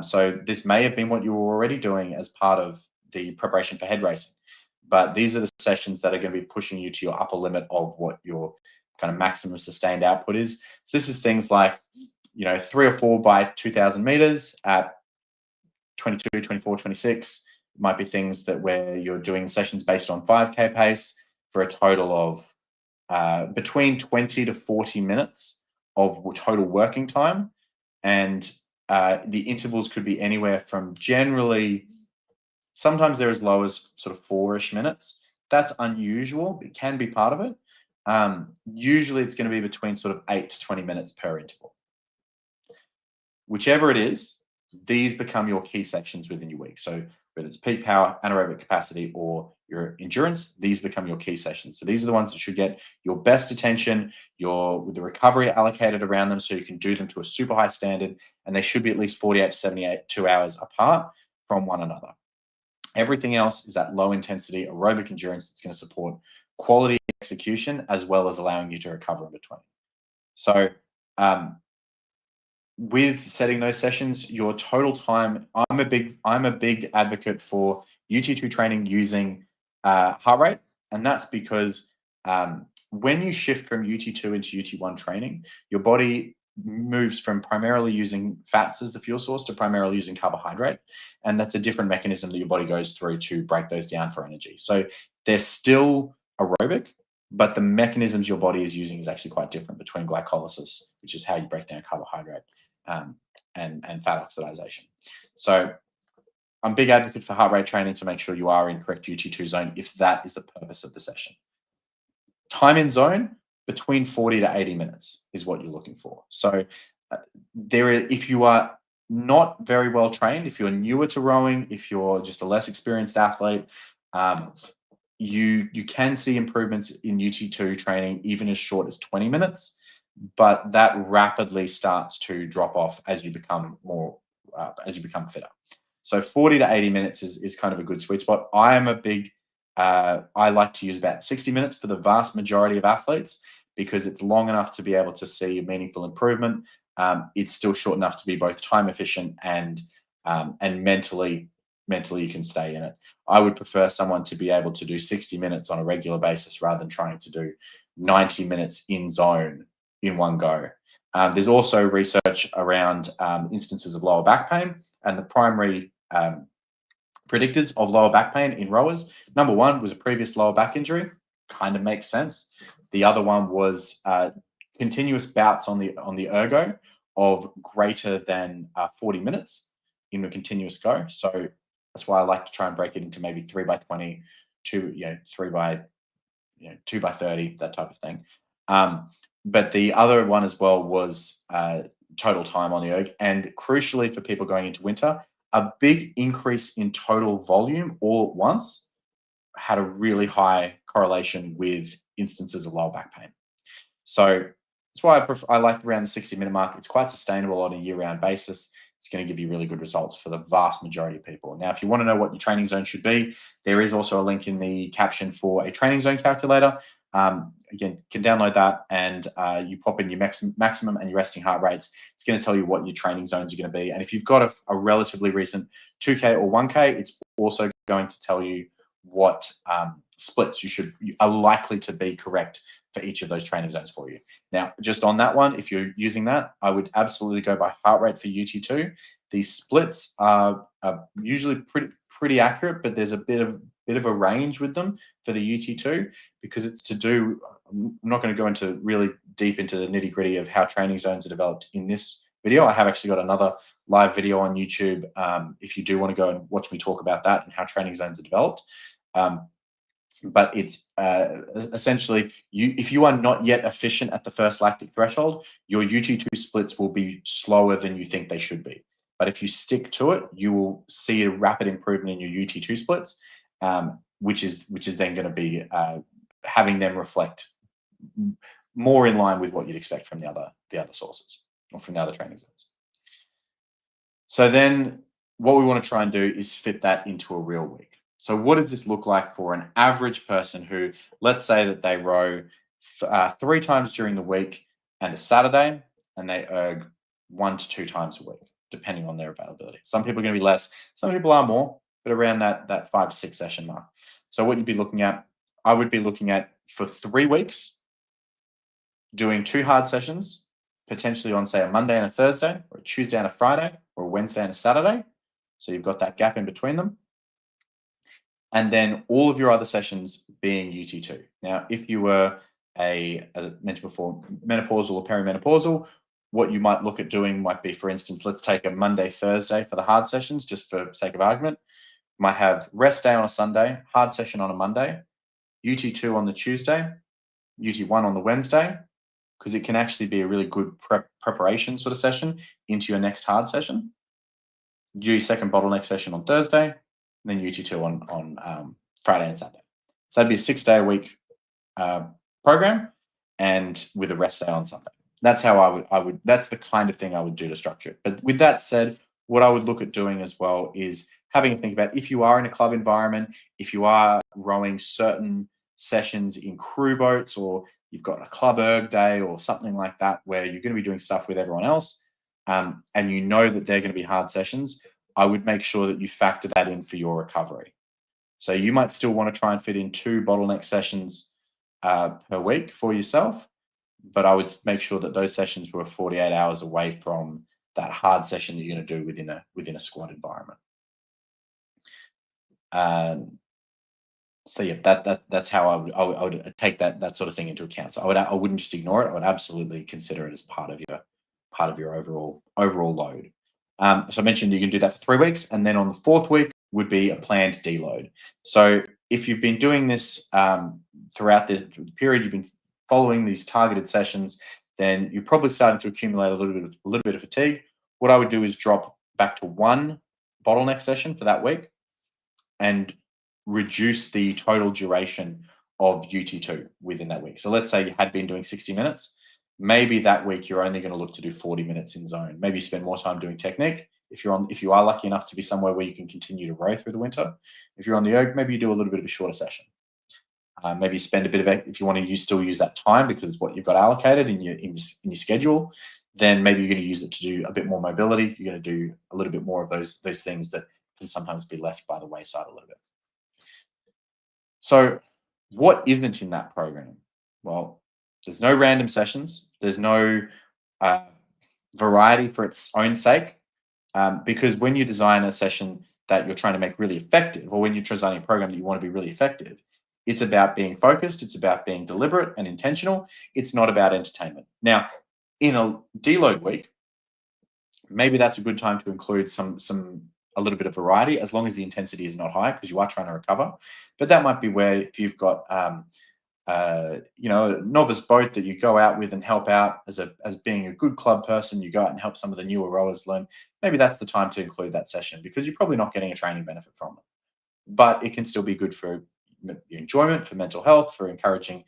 So this may have been what you were already doing as part of the preparation for head racing, but these are the sessions that are going to be pushing you to your upper limit of what your kind of maximum sustained output is. So this is things like, 3 or 4 by 2,000 meters at 22, 24, 26. It might be things where you're doing sessions based on 5K pace for a total of between 20 to 40 minutes of total working time. And the intervals could be anywhere from generally, sometimes they're as low as sort of 4-ish minutes. That's unusual. It can be part of it. Usually it's going to be between sort of 8 to 20 minutes per interval. Whichever it is, these become your key sections within your week. So whether it's peak power, anaerobic capacity, or your endurance, these become your key sessions. So these are the ones that should get your best attention, with the recovery allocated around them so you can do them to a super high standard, and they should be at least 48 to 72 hours apart from one another. Everything else is that low intensity aerobic endurance that's going to support quality execution as well as allowing you to recover in between. So with setting those sessions, your total time, I'm a big advocate for UT2 training using heart rate, and that's because when you shift from UT2 into UT1 training, your body moves from primarily using fats as the fuel source to primarily using carbohydrate, and that's a different mechanism that your body goes through to break those down for energy. So they're still aerobic, but the mechanisms your body is using is actually quite different between glycolysis, which is how you break down carbohydrate, and fat oxidation. So I'm a big advocate for heart rate training to make sure you are in correct UT2 zone if that is the purpose of the session. Time in zone, between 40 to 80 minutes is what you're looking for. So if you are not very well trained, if you're newer to rowing, if you're just a less experienced athlete, you can see improvements in UT2 training even as short as 20 minutes. But that rapidly starts to drop off as you become fitter. So 40 to 80 minutes is kind of a good sweet spot. I like to use about 60 minutes for the vast majority of athletes because it's long enough to be able to see a meaningful improvement. It's still short enough to be both time efficient and mentally you can stay in it. I would prefer someone to be able to do 60 minutes on a regular basis rather than trying to do 90 minutes in zone in one go. There's also research around instances of lower back pain, and the primary predictors of lower back pain in rowers. Number one was a previous lower back injury, kind of makes sense. The other one was continuous bouts on the ergo of greater than 40 minutes in a continuous go. So that's why I like to try and break it into maybe 3 by 20, 3 by 2 by 30, that type of thing. But the other one as well was total time on the erg, and crucially for people going into winter, a big increase in total volume all at once had a really high correlation with instances of lower back pain. So that's why I like around the 60-minute mark. It's quite sustainable on a year-round basis. It's going to give you really good results for the vast majority of people. Now, if you want to know what your training zone should be, there is also a link in the caption for a training zone calculator. Again, you can download that, and you pop in your maximum and your resting heart rates. It's going to tell you what your training zones are going to be. And if you've got a relatively recent 2K or 1K, it's also going to tell you what splits are likely to be correct for each of those training zones for you. Now, just on that one, if you're using that, I would absolutely go by heart rate for UT2. These splits are usually pretty accurate, but there's a bit of a range with them for the UT2 because it's to do. I'm not going to go into really deep into the nitty gritty of how training zones are developed in this video. I have actually got another live video on YouTube if you do want to go and watch me talk about that and how training zones are developed. But it's essentially, if you are not yet efficient at the first lactic threshold, your UT2 splits will be slower than you think they should be. But if you stick to it, you will see a rapid improvement in your UT2 splits, which is then going to be having them reflect more in line with what you'd expect from the other sources or from the other training zones. So then what we want to try and do is fit that into a real week. So what does this look like for an average person who, let's say that they row 3 times during the week and a Saturday, and they erg 1 to 2 times a week, depending on their availability. Some people are going to be less, some people are more, but around that 5 to 6 session mark. So what you'd be looking at, I would be looking at for 3 weeks, doing 2 hard sessions, potentially on, say, a Monday and a Thursday, or a Tuesday and a Friday, or a Wednesday and a Saturday. So you've got that gap in between them. And then all of your other sessions being UT2. Now, if you were as I mentioned before, menopausal or perimenopausal, what you might look at doing might be, for instance, let's take a Monday, Thursday for the hard sessions, just for sake of argument. You might have rest day on a Sunday, hard session on a Monday, UT2 on the Tuesday, UT1 on the Wednesday, because it can actually be a really good preparation sort of session into your next hard session. Do your second bottleneck session on Thursday, and then UT2 on Friday and Saturday. So that'd be a 6-day-a-week program, and with a rest day on Sunday. That's how I would. That's the kind of thing I would do to structure it. But with that said, what I would look at doing as well is having a think about, if you are in a club environment, if you are rowing certain sessions in crew boats, or you've got a club erg day or something like that, where you're going to be doing stuff with everyone else, and you know that they're going to be hard sessions, I would make sure that you factor that in for your recovery. So you might still want to try and fit in 2 bottleneck sessions per week for yourself, but I would make sure that those sessions were 48 hours away from that hard session that you're going to do within a squad environment. So yeah, that's how I would take that sort of thing into account. So I wouldn't just ignore it. I would absolutely consider it as part of your overall load. So I mentioned you can do that for 3 weeks, and then on the 4th week would be a planned deload. So if you've been doing this throughout the period, you've been following these targeted sessions, then you're probably starting to accumulate a little bit of fatigue. What I would do is drop back to 1 bottleneck session for that week, and reduce the total duration of UT2 within that week. So let's say you had been doing 60 minutes. Maybe that week you're only going to look to do 40 minutes in zone. Maybe you spend more time doing technique. If you are lucky enough to be somewhere where you can continue to row through the winter. If you're on the erg, maybe you do a little bit of a shorter session. Maybe you spend a bit of it, if you want to still use that time because it's what you've got allocated in your schedule, then maybe you're going to use it to do a bit more mobility. You're going to do a little bit more of those things that can sometimes be left by the wayside a little bit. So what isn't in that program? Well, there's no random sessions. There's no uh, variety for its own sake, because when you design a session that you're trying to make really effective, or when you're designing a program that you want to be really effective, it's about being focused, it's about being deliberate and intentional. It's not about entertainment. Now, in a deload week, maybe that's a good time to include some a little bit of variety, as long as the intensity is not high, because you are trying to recover. But that might be where, if you've got a novice boat that you go out with and help out as being a good club person, you go out and help some of the newer rowers learn. Maybe that's the time to include that session, because you're probably not getting a training benefit from it, but it can still be good for your enjoyment, for mental health, for encouraging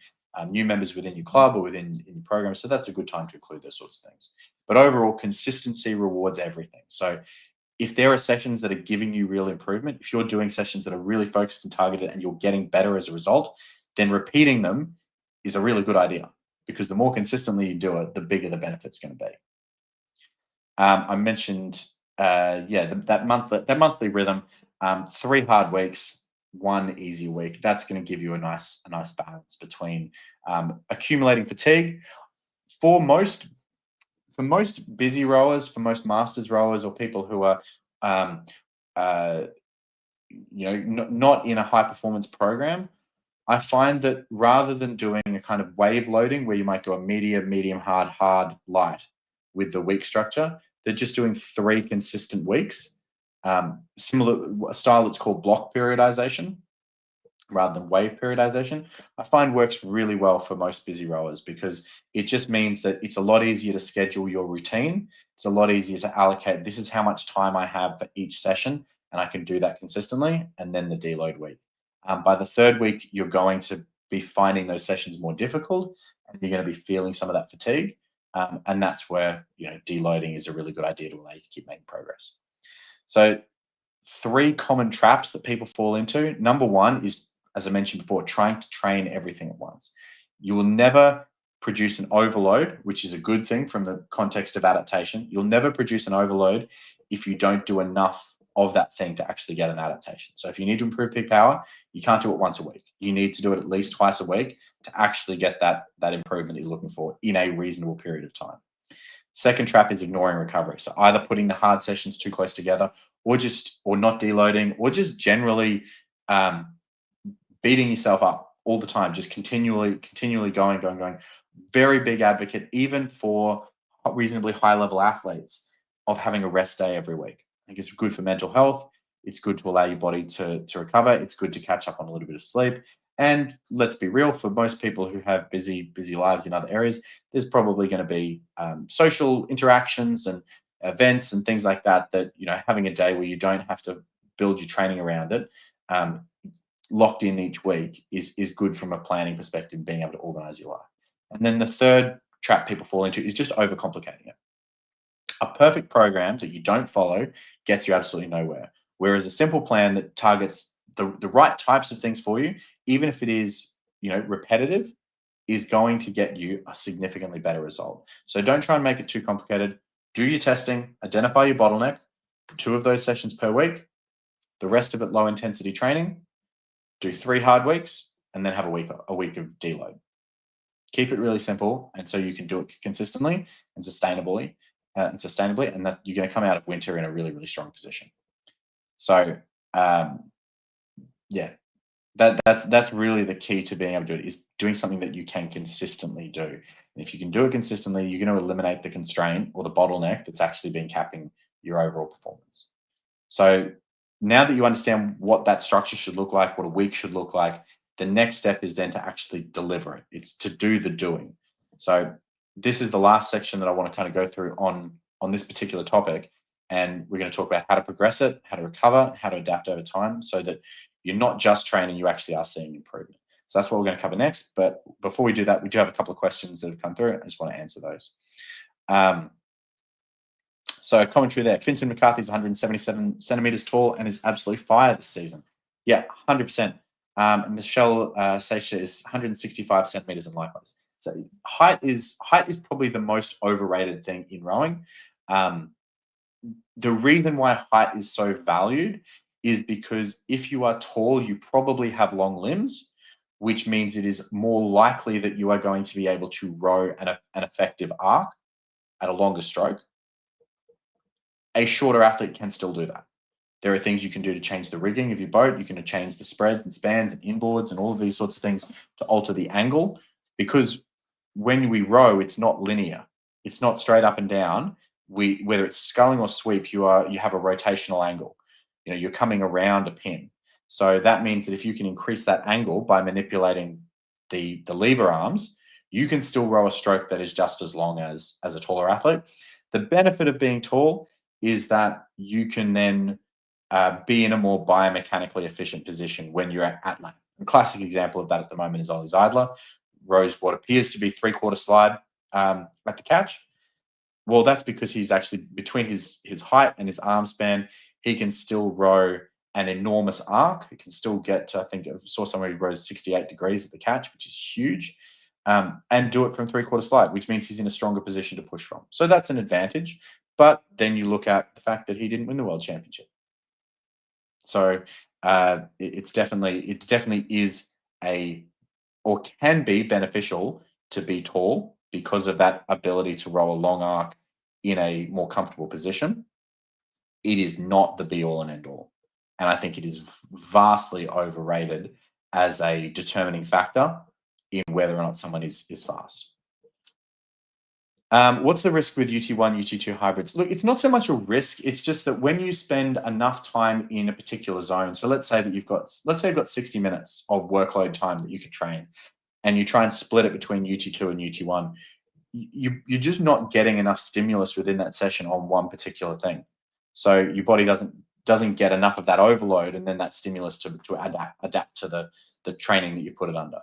new members within your club or within in your program. So that's a good time to include those sorts of things. But overall, consistency rewards everything. So if there are sessions that are giving you real improvement, if you're doing sessions that are really focused and targeted and you're getting better as a result, then repeating them is a really good idea, because the more consistently you do it, the bigger the benefit's going to be. I mentioned, that monthly rhythm, 3 hard weeks, 1 easy week. That's going to give you a nice balance between accumulating fatigue. For most for most busy rowers, for most masters rowers, or people who are um, uh, not in a high performance program, I find that rather than doing a kind of wave loading where you might go a medium, hard, light with the week structure, they're just doing 3 consistent weeks. Similar, a style that's called block periodization rather than wave periodization, I find works really well for most busy rowers, because it just means that it's a lot easier to schedule your routine. It's a lot easier to allocate. This is how much time I have for each session, and I can do that consistently. And then the deload week. By the third week, you're going to be finding those sessions more difficult, and you're going to be feeling some of that fatigue. And that's where deloading is a really good idea to allow you to keep making progress. So 3 common traps that people fall into. Number one is, as I mentioned before, trying to train everything at once. You will never produce an overload, which is a good thing from the context of adaptation. You'll never produce an overload if you don't do enough of that thing to actually get an adaptation. So if you need to improve peak power, you can't do it once a week. You need to do it at least twice a week to actually get that improvement that you're looking for in a reasonable period of time. Second trap is ignoring recovery. So either putting the hard sessions too close together, or not deloading, or just generally um, beating yourself up all the time, just continually going. Very big advocate, even for reasonably high level athletes, of having a rest day every week. I think it's good for mental health. It's good to allow your body to recover. It's good to catch up on a little bit of sleep. And let's be real, for most people who have busy lives in other areas, there's probably going to be social interactions and events and things like that. That having a day where you don't have to build your training around it, locked in each week, is good from a planning perspective, being able to organize your life. And then the third trap people fall into is just overcomplicating it. A perfect program that you don't follow gets you absolutely nowhere. Whereas a simple plan that targets the right types of things for you, even if it is repetitive, is going to get you a significantly better result. So don't try and make it too complicated. Do your testing, identify your bottleneck, 2 of those sessions per week, the rest of it low intensity training, do 3 hard weeks, and then have a week of deload. Keep it really simple, and so you can do it consistently and sustainably, and that you're going to come out of winter in a really, really strong position. So, yeah, that's really the key to being able to do it, is doing something that you can consistently do. And if you can do it consistently, you're going to eliminate the constraint or the bottleneck that's actually been capping your overall performance. So now that you understand what that structure should look like, what a week should look like, the next step is then to actually deliver it. It's to do the doing. So this is the last section that I want to kind of go through on this particular topic. And we're going to talk about how to progress it, how to recover, how to adapt over time, so that you're not just training, you actually are seeing improvement. So that's what we're going to cover next. But before we do that, we do have a couple of questions that have come through. I just want to answer those. So commentary there. Finton McCarthy is 177 centimeters tall and is absolutely fire this season. Yeah, 100%. Michelle Seisha is 165 centimeters and likewise. So height is probably the most overrated thing in rowing. The reason why height is so valued is because if you are tall, you probably have long limbs, which means it is more likely that you are going to be able to row an effective arc. at a longer stroke, a shorter athlete can still do that. There are things you can do to change the rigging of your boat. You can change the spreads and spans and inboards and all of these sorts of things to alter the angle, because when we row, it's not linear. It's not straight up and down. Whether it's sculling or sweep, you have a rotational angle. You're coming around a pin. So that means that if you can increase that angle by manipulating the lever arms, you can still row a stroke that is just as long as a taller athlete. The benefit of being tall is that you can then be in a more biomechanically efficient position when you're at length. A classic example of that at the moment is Ollie Zeidler, rows what appears to be three-quarter slide at the catch. Well, that's because he's actually, between his height and his arm span, he can still row an enormous arc. He can still get to, I think I saw somebody rows 68 degrees at the catch, which is huge, and do it from three-quarter slide, which means he's in a stronger position to push from. So that's an advantage. But then you look at the fact that he didn't win the world championship. So it definitely is or can be beneficial to be tall because of that ability to row a long arc in a more comfortable position. It is not the be all and end all. And I think it is vastly overrated as a determining factor in whether or not someone is fast. What's the risk with UT1, UT2 hybrids? Look, it's not so much a risk. It's just that when you spend enough time in a particular zone, so let's say you've got 60 minutes of workload time that you could train, and you try and split it between UT2 and UT1, you're just not getting enough stimulus within that session on one particular thing. So your body doesn't get enough of that overload and then that stimulus to adapt to the training that you put it under.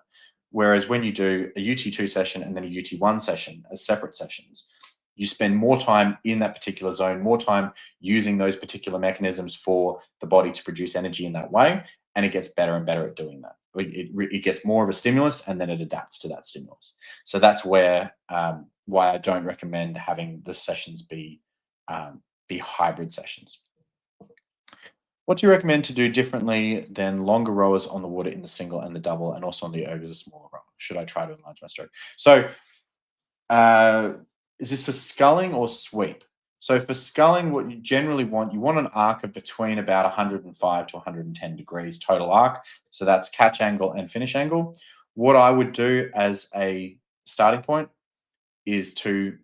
Whereas when you do a UT2 session and then a UT1 session as separate sessions, you spend more time in that particular zone, more time using those particular mechanisms for the body to produce energy in that way, and it gets better and better at doing that. It gets more of a stimulus and then it adapts to that stimulus. So that's why I don't recommend having the sessions be hybrid sessions. What do you recommend to do differently than longer rowers on the water in the single and the double, and also on the erg as a smaller rower? Should I try to enlarge my stroke? So is this for sculling or sweep? So for sculling, what you generally want an arc of between about 105 to 110 degrees total arc. So that's catch angle and finish angle. What I would do as a starting point is to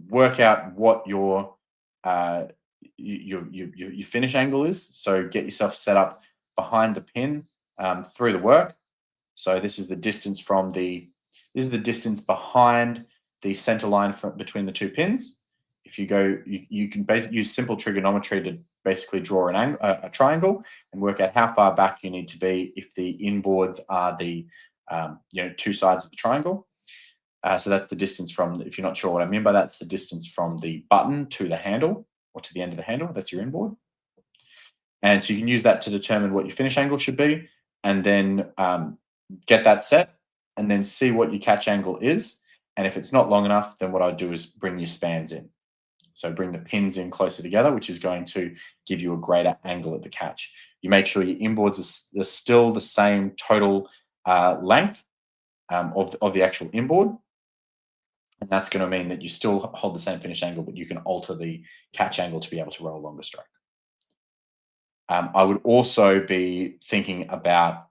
work out what your finish angle is. So get yourself set up behind the pin through the work. So this is the distance behind the center line between the two pins. If you go, you can basically use simple trigonometry to basically draw a triangle and work out how far back you need to be if the inboards are the two sides of the triangle. So that's the distance from, if you're not sure what I mean by that, it's the distance from the button to the handle, or to the end of the handle. That's your inboard. And so you can use that to determine what your finish angle should be, and then get that set, and then see what your catch angle is. And if it's not long enough, then what I do is bring your spans in. So bring the pins in closer together, which is going to give you a greater angle at the catch. You make sure your inboards are still the same total length of the actual inboard. And that's going to mean that you still hold the same finish angle, but you can alter the catch angle to be able to row a longer stroke. I would also be thinking about,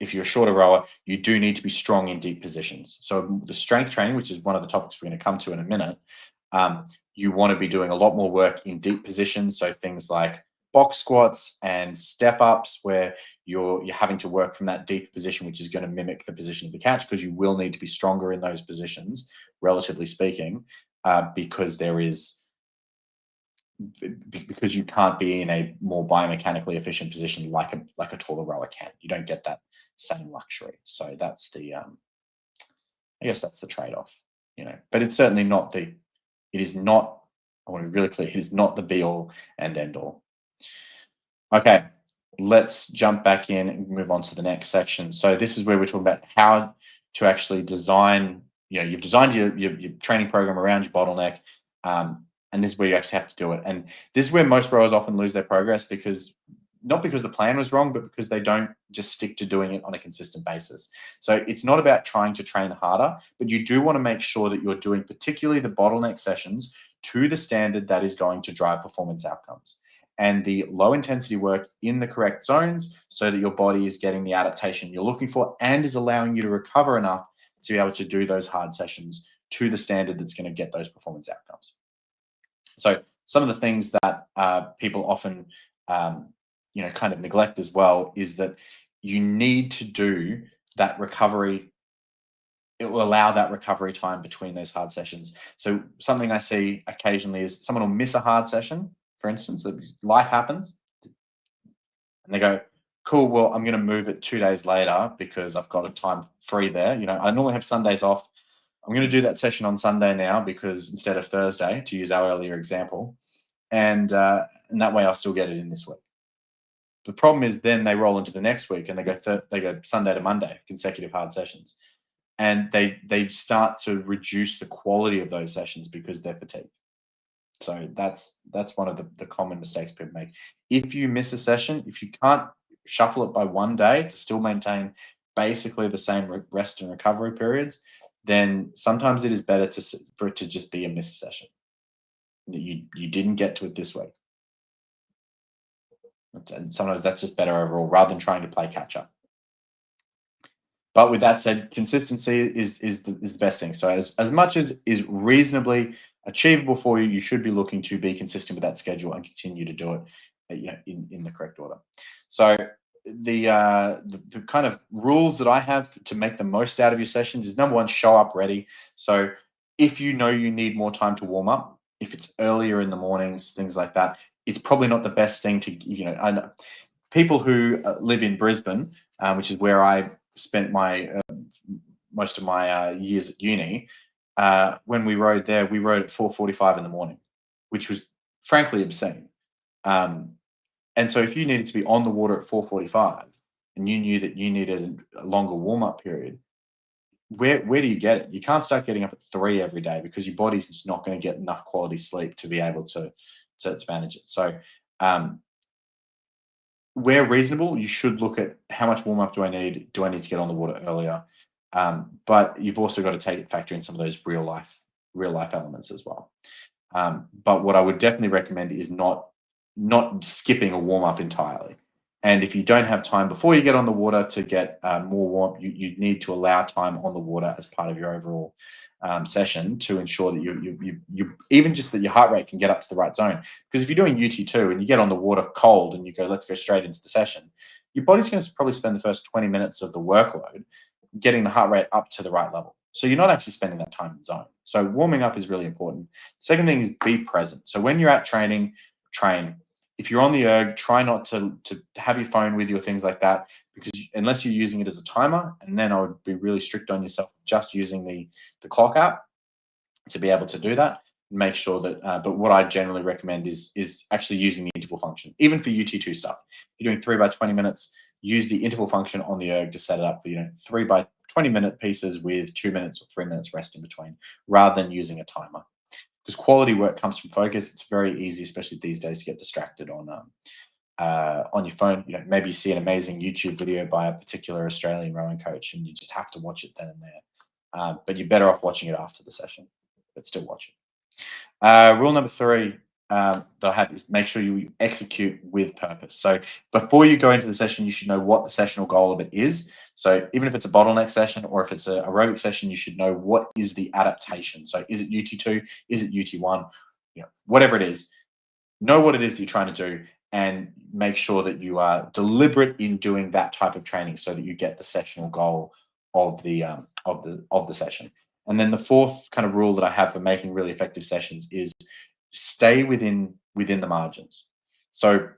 if you're a shorter rower, you do need to be strong in deep positions. So the strength training, which is one of the topics we're going to come to in a minute, you want to be doing a lot more work in deep positions. So things like box squats and step ups, where you're having to work from that deep position, which is going to mimic the position of the catch, because you will need to be stronger in those positions, relatively speaking, because you can't be in a more biomechanically efficient position like a taller rower can. You don't get that same luxury. So that's the I guess that's the trade-off, But it's certainly not it is not, I want to be really clear, it is not the be all and end all. Okay, let's jump back in and move on to the next section. So this is where we're talking about how to actually design, you've designed your training program around your bottleneck, and this is where you actually have to do it. And this is where most rowers often lose their progress, because not because the plan was wrong, but because they don't just stick to doing it on a consistent basis. So it's not about trying to train harder, but you do want to make sure that you're doing particularly the bottleneck sessions to the standard that is going to drive performance outcomes, and the low intensity work in the correct zones so that your body is getting the adaptation you're looking for and is allowing you to recover enough to be able to do those hard sessions to the standard that's going to get those performance outcomes. So some of the things that people often, kind of neglect as well is that you need to do that recovery. It will allow that recovery time between those hard sessions. So something I see occasionally is someone will miss a hard session, for instance, that life happens, and they go, cool, well, I'm going to move it 2 days later because I've got a time free there. I normally have Sundays off. I'm going to do that session on Sunday now because instead of Thursday, to use our earlier example, and that way I'll still get it in this week. The problem is then they roll into the next week and they go Sunday to Monday, consecutive hard sessions, and they start to reduce the quality of those sessions because they're fatigued. So that's one of the common mistakes people make. If you miss a session, if you can't shuffle it by one day to still maintain basically the same rest and recovery periods, then sometimes it is better for it to just be a missed session, that you didn't get to it this week. And sometimes that's just better overall rather than trying to play catch up. But with that said, consistency is the best thing. So as much as is reasonably achievable for you, you should be looking to be consistent with that schedule and continue to do it, in the correct order. So the kind of rules that I have to make the most out of your sessions is, number one, show up ready. So if you know you need more time to warm up, if it's earlier in the mornings, things like that, it's probably not the best thing to, I know people who live in Brisbane, which is where I spent my most of my years at uni. When we rode there, we rode at 4:45 in the morning, which was frankly obscene. And so if you needed to be on the water at 4:45 and you knew that you needed a longer warm up period, where do you get it? You can't start getting up at 3 every day because your body's just not going to get enough quality sleep to be able to manage it. So where reasonable, you should look at how much warm up do I need? Do I need to get on the water earlier? But you've also got to factor in some of those real life elements as well. But what I would definitely recommend is not skipping a warm up entirely. And if you don't have time before you get on the water to get more warm, you need to allow time on the water as part of your overall session to ensure that you even just that your heart rate can get up to the right zone. Because if you're doing UT2 and you get on the water cold and you go, let's go straight into the session, your body's going to probably spend the first 20 minutes of the workload getting the heart rate up to the right level. So you're not actually spending that time in zone. So warming up is really important. Second thing is be present. So when you're at training, train. If you're on the erg, try not to have your phone with you or things like that, because unless you're using it as a timer, and then I would be really strict on yourself just using the clock app to be able to do that. Make sure that, but what I generally recommend is actually using the interval function, even for UT2 stuff. If you're doing 3 by 20 minutes, use the interval function on the erg to set it up for 3 by 20 minute pieces with 2 minutes or 3 minutes rest in between, rather than using a timer. Because quality work comes from focus. It's very easy, especially these days, to get distracted on your phone. Maybe you see an amazing YouTube video by a particular Australian rowing coach, and you just have to watch it then and there. But you're better off watching it after the session, but still watch it. Rule number 3 that I have is make sure you execute with purpose. So before you go into the session, you should know what the sessional goal of it is. So even if it's a bottleneck session or if it's an aerobic session, you should know what is the adaptation. So is it UT2? Is it UT1? Whatever it is, know what it is that you're trying to do and make sure that you are deliberate in doing that type of training so that you get the sessional goal of the session. And then the fourth kind of rule that I have for making really effective sessions is stay within the margins. So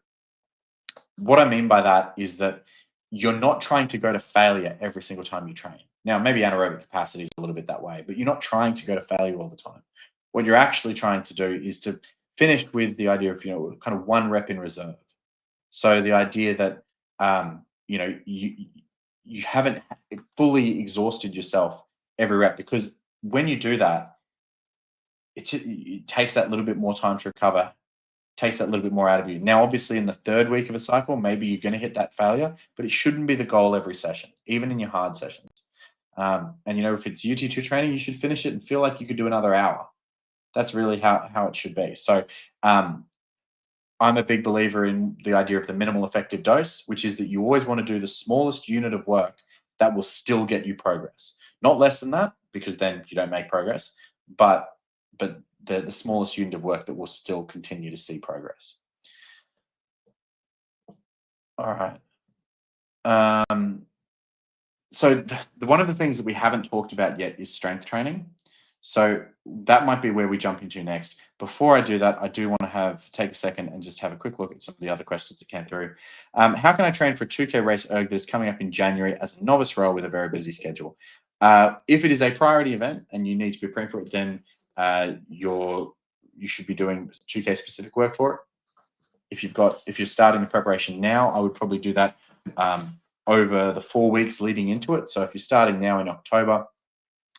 what I mean by that is that you're not trying to go to failure every single time you train. Now, maybe anaerobic capacity is a little bit that way, but you're not trying to go to failure all the time. What you're actually trying to do is to finish with the idea of, kind of 1 rep in reserve. So the idea that, you haven't fully exhausted yourself every rep, because when you do that, it takes that little bit more time to recover. takes that little bit more out of you. Now, obviously, in the third week of a cycle, maybe you're going to hit that failure, but it shouldn't be the goal every session, even in your hard sessions. And if it's UT2 training, you should finish it and feel like you could do another hour. That's really how it should be. So I'm a big believer in the idea of the minimal effective dose, which is that you always want to do the smallest unit of work that will still get you progress. Not less than that, because then you don't make progress, but the smallest unit of work that will still continue to see progress. All right. So one of the things that we haven't talked about yet is strength training. So that might be where we jump into next. Before I do that, I do want to take a second and just have a quick look at some of the other questions that came through. How can I train for a 2K race erg that is coming up in January as a novice rower with a very busy schedule? If it is a priority event and you need to be preparing for it, then you should be doing 2K specific work for it. If you're starting the preparation now, I would probably do that over the 4 weeks leading into it. So if you're starting now in October,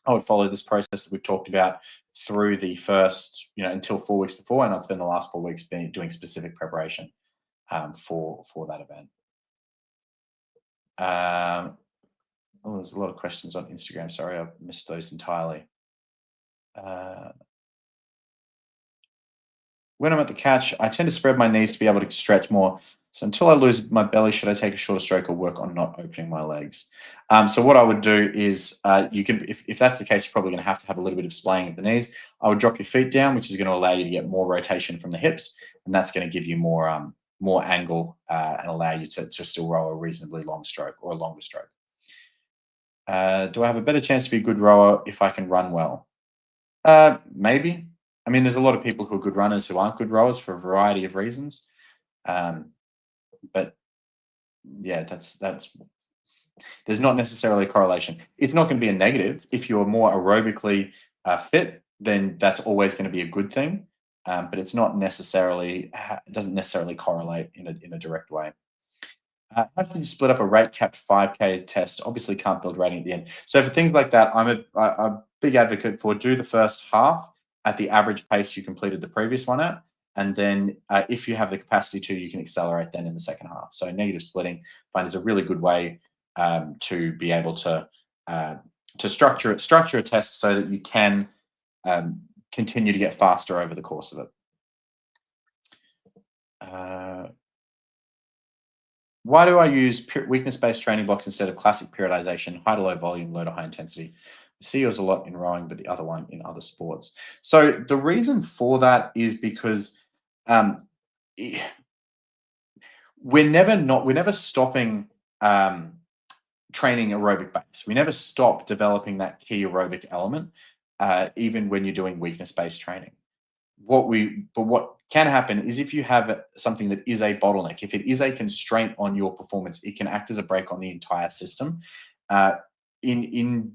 I would follow this process that we've talked about through the first, until 4 weeks before, and I'd spend the last 4 weeks doing specific preparation for that event. There's a lot of questions on Instagram. Sorry, I missed those entirely. When I'm at the catch, I tend to spread my knees to be able to stretch more. So until I lose my belly, should I take a shorter stroke or work on not opening my legs? So what I would do is you can, if that's the case, you're probably going to have a little bit of splaying of the knees. I would drop your feet down, which is going to allow you to get more rotation from the hips, and that's going to give you more angle and allow you to still row a reasonably long stroke or a longer stroke. Do I have a better chance to be a good rower if I can run well? Maybe. I mean, there's a lot of people who are good runners who aren't good rowers for a variety of reasons. But yeah, there's not necessarily a correlation. It's not going to be a negative. If you're more aerobically fit, then that's always going to be a good thing. But it's not necessarily, it doesn't necessarily correlate in a direct way. How can you split up a rate capped 5K test? Obviously, can't build rating at the end. So for things like that, I'm a big advocate for do the first half at the average pace you completed the previous one at. And then if you have the capacity to, you can accelerate then in the second half. So negative splitting, I find is a really good way to be able to structure a test so that you can continue to get faster over the course of it. Why do I use weakness-based training blocks instead of classic periodization, high to low volume, low to high intensity? I see yours a lot in rowing, but the other one in other sports. So the reason for that is because we're never stopping training aerobic base. We never stop developing that key aerobic element, even when you're doing weakness-based training. What can happen is if you have something that is a bottleneck, if it is a constraint on your performance, it can act as a brake on the entire system. In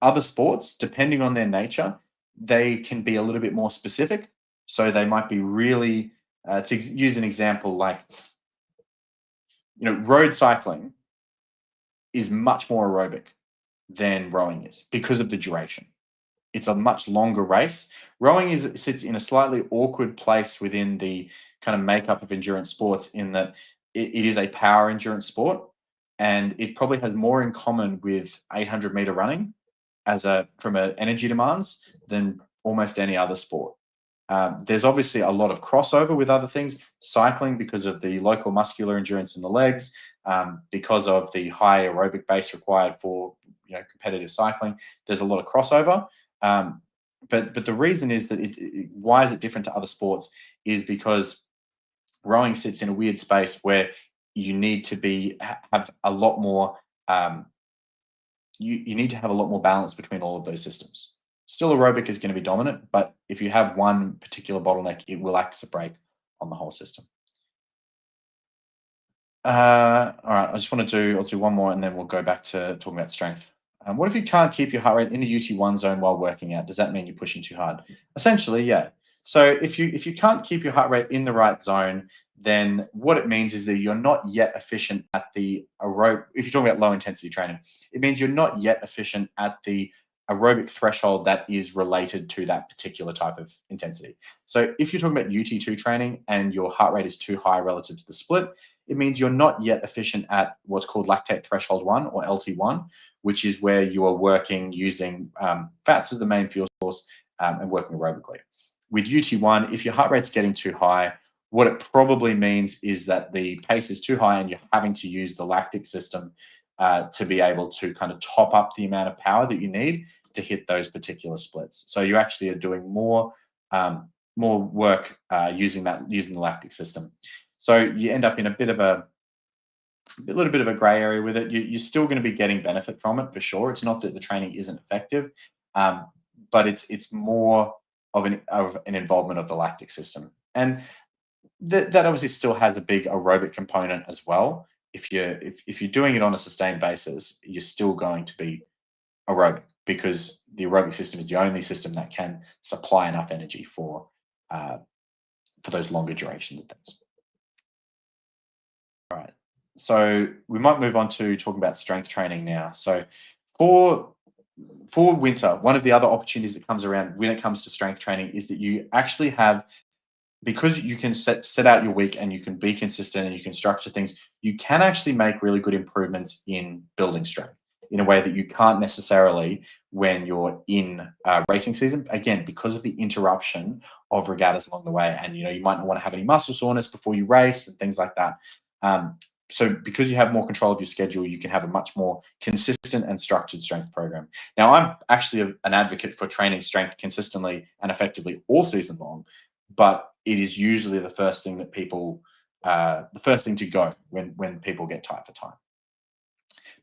other sports, depending on their nature, they can be a little bit more specific. So they might be really, to use an example, like, road cycling is much more aerobic than rowing is because of the duration. It's a much longer race. Rowing sits in a slightly awkward place within the kind of makeup of endurance sports in that it is a power endurance sport, and it probably has more in common with 800-meter running from energy demands than almost any other sport. There's obviously a lot of crossover with other things, cycling because of the local muscular endurance in the legs, because of the high aerobic base required for competitive cycling. There's a lot of crossover. But the reason is that why is it different to other sports is because rowing sits in a weird space where you need to have a lot more you need to have a lot more balance between all of those systems. Still, aerobic is going to be dominant, but if you have one particular bottleneck, it will act as a brake on the whole system. All right, I'll do one more and then we'll go back to talking about strength. What if you can't keep your heart rate in the UT1 zone while working out? Does that mean you're pushing too hard? Essentially, yeah. So if you can't keep your heart rate in the right zone, then what it means is that you're not yet efficient at the aerobic. If you're talking about low intensity training, it means you're not yet efficient at the aerobic threshold that is related to that particular type of intensity. So if you're talking about UT2 training and your heart rate is too high relative to the split, it means you're not yet efficient at what's called lactate threshold 1 or LT1, which is where you are working using fats as the main fuel source and working aerobically. With UT1, if your heart rate's getting too high, what it probably means is that the pace is too high and you're having to use the lactic system to be able to kind of top up the amount of power that you need to hit those particular splits. So you actually are doing more more work using the lactic system. So you end up in a little bit of a gray area with it. You're still going to be getting benefit from it for sure. It's not that the training isn't effective, but it's more of an involvement of the lactic system, and that obviously still has a big aerobic component as well. If you're doing it on a sustained basis, you're still going to be aerobic because the aerobic system is the only system that can supply enough energy for those longer durations of things. All right. So we might move on to talking about strength training now. So for winter, one of the other opportunities that comes around when it comes to strength training is that you actually have, because you can set out your week and you can be consistent and you can structure things, you can actually make really good improvements in building strength in a way that you can't necessarily when you're in racing season. Again, because of the interruption of regattas along the way, and you might not want to have any muscle soreness before you race and things like that. So because you have more control of your schedule, you can have a much more consistent and structured strength program. Now, I'm actually an advocate for training strength consistently and effectively all season long, but it is usually the first thing to go when people get tight for time.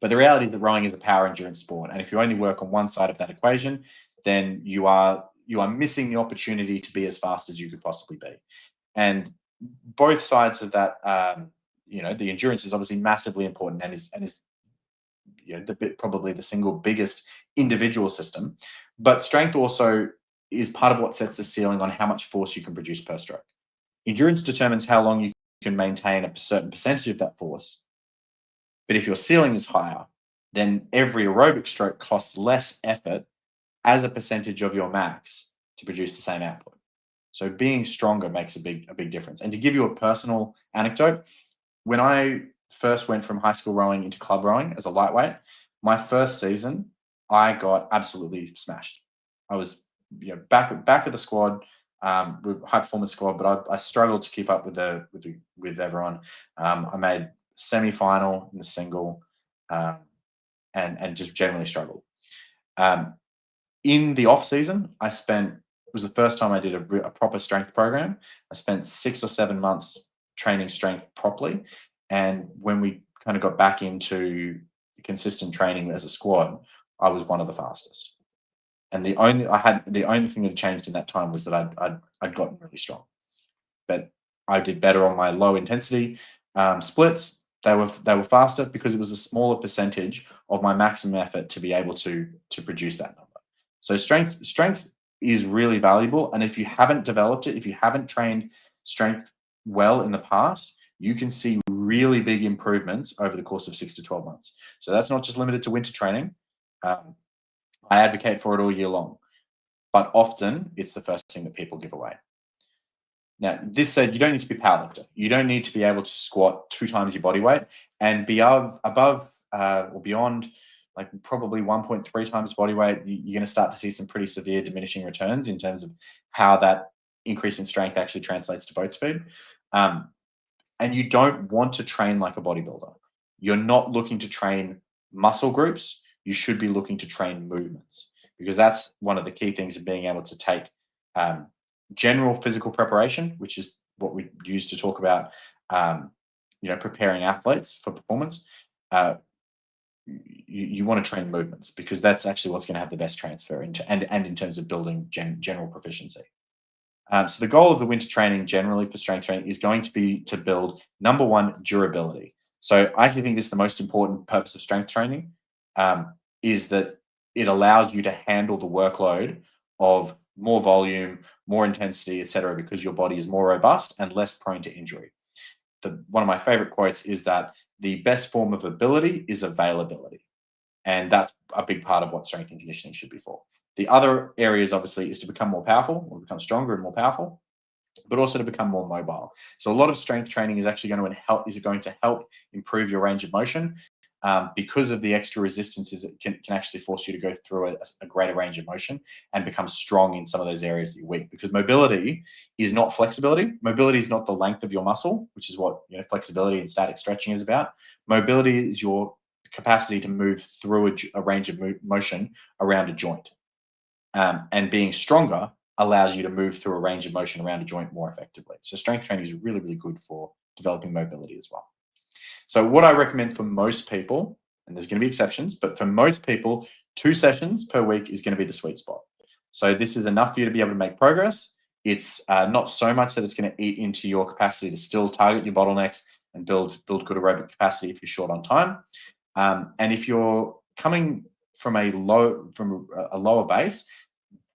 But the reality is that rowing is a power endurance sport, and if you only work on one side of that equation, then you are missing the opportunity to be as fast as you could possibly be. And both sides of that, the endurance is obviously massively important and is probably the single biggest individual system. But strength also is part of what sets the ceiling on how much force you can produce per stroke. Endurance determines how long you can maintain a certain percentage of that force. But if your ceiling is higher, then every aerobic stroke costs less effort as a percentage of your max to produce the same output. So being stronger makes a big difference. And to give you a personal anecdote, when I first went from high school rowing into club rowing as a lightweight, my first season, I got absolutely smashed. I was back of the squad, with high performance squad, but I struggled to keep up with everyone. I made semi-final in the single, and just generally struggled. In the off season, it was the first time I did a proper strength program. I spent 6 or 7 months training strength properly, and when we kind of got back into consistent training as a squad, I was one of the fastest. And the only thing that had changed in that time was that I'd gotten really strong. But I did better on my low intensity splits. They were faster because it was a smaller percentage of my maximum effort to be able to produce that number. So strength is really valuable, and if you haven't developed it, if you haven't trained strength well in the past, you can see really big improvements over the course of 6 to 12 months. So that's not just limited to winter training. I advocate for it all year long, but often it's the first thing that people give away. Now, this said, you don't need to be a powerlifter. You don't need to be able to squat 2 times your body weight and be above or beyond like probably 1.3 times body weight. You're going to start to see some pretty severe diminishing returns in terms of how that increase in strength actually translates to boat speed. And you don't want to train like a bodybuilder. You're not looking to train muscle groups. You should be looking to train movements, because that's one of the key things of being able to take general physical preparation, which is what we use to talk about, preparing athletes for performance. You want to train movements because that's actually what's going to have the best transfer and in terms of building general proficiency. So the goal of the winter training generally for strength training is going to be to build, number one, durability. So I actually think this is the most important purpose of strength training, is that it allows you to handle the workload of more volume, more intensity, etc., because your body is more robust and less prone to injury. One of my favorite quotes is that the best form of ability is availability. And that's a big part of what strength and conditioning should be for. The other areas, obviously, is to become more powerful or become stronger and more powerful, but also to become more mobile. So a lot of strength training is actually going to help improve your range of motion, because of the extra resistances. It can actually force you to go through a greater range of motion and become strong in some of those areas that you're weak. Because mobility is not flexibility. Mobility is not the length of your muscle, which is what flexibility and static stretching is about. Mobility is your capacity to move through a range of motion around a joint. And being stronger allows you to move through a range of motion around a joint more effectively. So strength training is really, really good for developing mobility as well. So what I recommend for most people, and there's going to be exceptions, but for most people, 2 sessions per week is going to be the sweet spot. So this is enough for you to be able to make progress. It's not so much that it's going to eat into your capacity to still target your bottlenecks and build good aerobic capacity if you're short on time. And if you're coming from a lower base,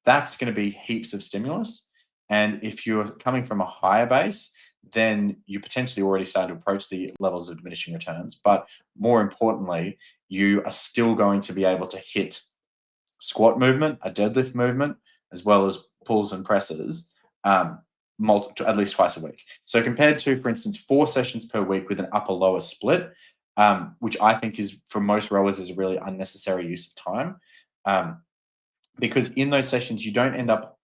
that's going to be heaps of stimulus. And if you're coming from a higher base, then you potentially already starting to approach the levels of diminishing returns. But more importantly, you are still going to be able to hit squat movement, a deadlift movement, as well as pulls and presses, at least twice a week. So compared to, for instance, 4 sessions per week with an upper lower split, which I think is for most rowers is a really unnecessary use of time. Because in those sessions, you don't end up,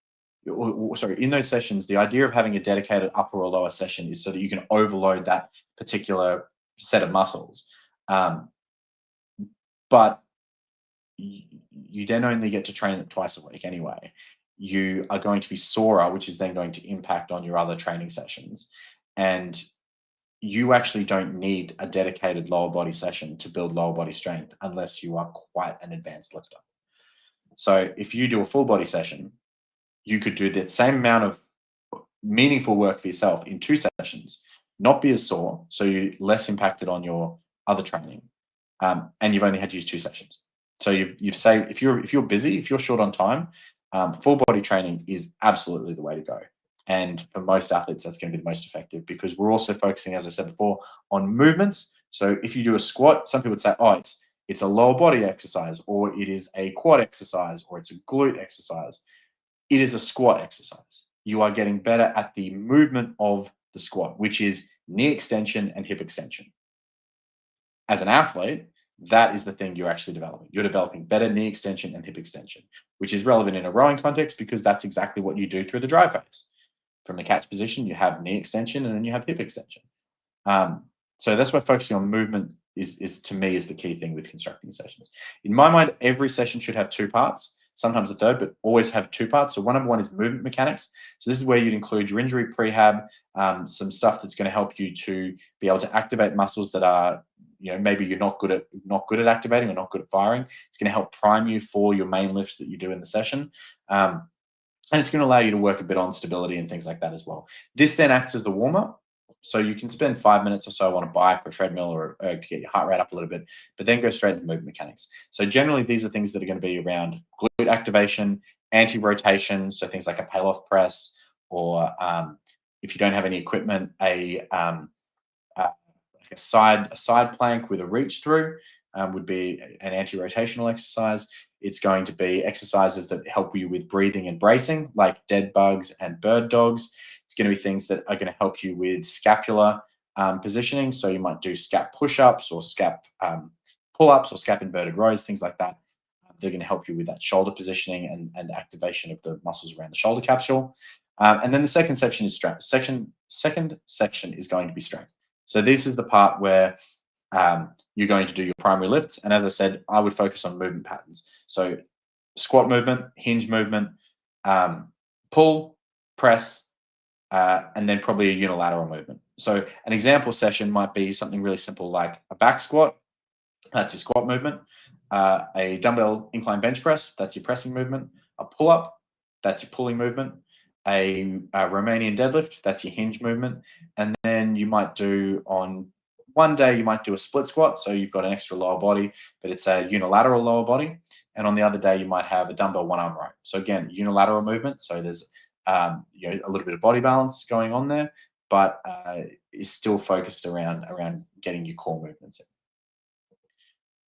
in those sessions, the idea of having a dedicated upper or lower session is so that you can overload that particular set of muscles. But you then only get to train it twice a week anyway. You are going to be sorer, which is then going to impact on your other training sessions. And you actually don't need a dedicated lower body session to build lower body strength unless you are quite an advanced lifter. So if you do a full body session, you could do the same amount of meaningful work for yourself in 2 sessions, not be as sore, so you're less impacted on your other training, and you've only had to use 2 sessions. So you've saved, if you're busy, if you're short on time, full body training is absolutely the way to go. And for most athletes, that's going to be the most effective because we're also focusing, as I said before, on movements. So if you do a squat, some people would say, oh, it's a lower body exercise, or it is a quad exercise, or it's a glute exercise. It is a squat exercise. You are getting better at the movement of the squat, which is knee extension and hip extension. As an athlete, that is the thing you're actually developing. You're developing better knee extension and hip extension, which is relevant in a rowing context because that's exactly what you do through the dry phase. From the catch position, you have knee extension and then you have hip extension. So that's why focusing on movement is to me is the key thing with constructing sessions. In my mind, every session should have 2 parts, sometimes a third, but always have 2 parts. So one is movement mechanics. So this is where you'd include your injury prehab, some stuff that's going to help you to be able to activate muscles that are, maybe you're not good at activating or not good at firing. It's going to help prime you for your main lifts that you do in the session. And it's going to allow you to work a bit on stability and things like that as well. This then acts as the warm-up. So you can spend 5 minutes or so on a bike or treadmill or erg to get your heart rate up a little bit, but then go straight into movement mechanics. So generally, these are things that are going to be around glute activation, anti-rotation, so things like a pale-off press, or if you don't have any equipment, a side plank with a reach through would be an anti-rotational exercise. It's going to be exercises that help you with breathing and bracing, like dead bugs and bird dogs. It's going to be things that are going to help you with scapular positioning. So you might do scap push-ups or scap pull-ups or scap inverted rows, things like that. They're going to help you with that shoulder positioning and activation of the muscles around the shoulder capsule. And then the second section is strength. Second section is going to be strength. So this is the part where you're going to do your primary lifts. And as I said, I would focus on movement patterns. So squat movement, hinge movement, pull, press, and then probably a unilateral movement. So an example session might be something really simple like a back squat. That's your squat movement. A dumbbell incline bench press. That's your pressing movement. A pull-up. That's your pulling movement. A Romanian deadlift. That's your hinge movement. And then you might do on one day, you might do a split squat. So you've got an extra lower body, but it's a unilateral lower body. And on the other day, you might have a dumbbell one-arm row. So again, unilateral movement. So there's a little bit of body balance going on there, but is still focused around getting your core movements in.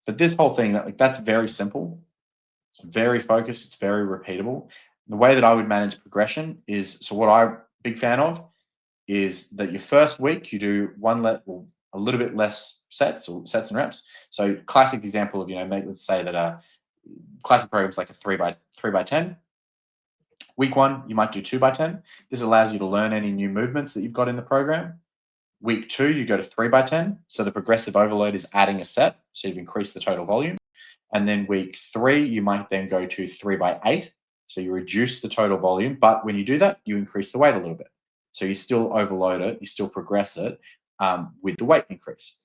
But this whole thing, that's very simple. It's very focused. It's very repeatable. The way that I would manage progression is, so what I'm a big fan of is that your first week you do a little bit less sets or sets and reps. So classic example of, let's say that a classic program is like a 3x10. Week 1, you might do 2x10. This allows you to learn any new movements that you've got in the program. Week 2, you go to 3x10. So the progressive overload is adding a set. So you've increased the total volume. And then week 3, you might then go to 3x8. So you reduce the total volume. But when you do that, you increase the weight a little bit. So you still overload it, you still progress it with the weight increase.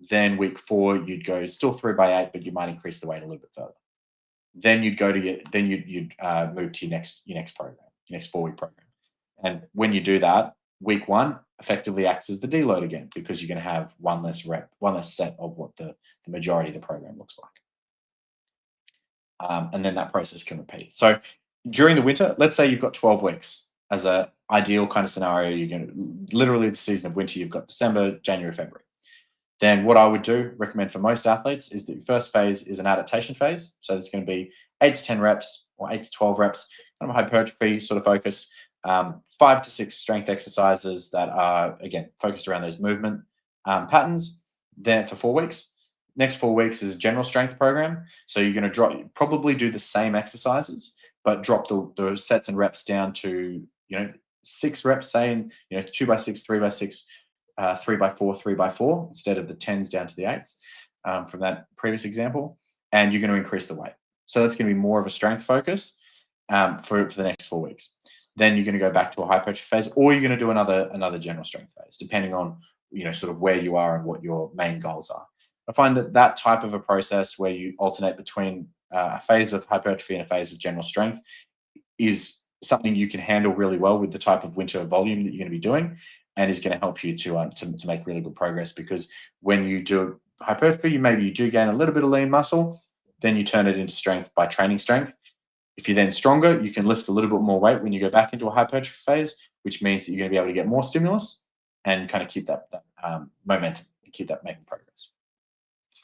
Then week 4, you'd go still 3x8, but you might increase the weight a little bit further. Then you'd move to your next program, your next 4-week program. And when you do that, week 1 effectively acts as the deload again, because you're going to have one less set of what the majority of the program looks like. And then that process can repeat. So during the winter, let's say you've got 12 weeks as an ideal kind of scenario. You're going to literally the season of winter, you've got December, January, February. Then what I would recommend for most athletes, is that your first phase is an adaptation phase. So it's going to be 8 to 10 reps or 8 to 12 reps, kind of hypertrophy sort of focus, 5 to 6 strength exercises that are, again, focused around those movement patterns. Then for 4 weeks. Next 4 weeks is a general strength program. So you're going to probably do the same exercises, but drop the sets and reps down to 6 reps, say in 2x6, 3x6, 3x4, 3x4, instead of the 10s down to the 8s from that previous example. And you're going to increase the weight. So that's going to be more of a strength focus for the next 4 weeks. Then you're going to go back to a hypertrophy phase, or you're going to do another general strength phase, depending on sort of where you are and what your main goals are. I find that type of a process where you alternate between a phase of hypertrophy and a phase of general strength is something you can handle really well with the type of winter volume that you're going to be doing, and is going to help you to make really good progress. Because when you do hypertrophy, maybe you do gain a little bit of lean muscle, then you turn it into strength by training strength. If you're then stronger, you can lift a little bit more weight when you go back into a hypertrophy phase, which means that you're going to be able to get more stimulus and kind of keep that momentum and keep that making progress.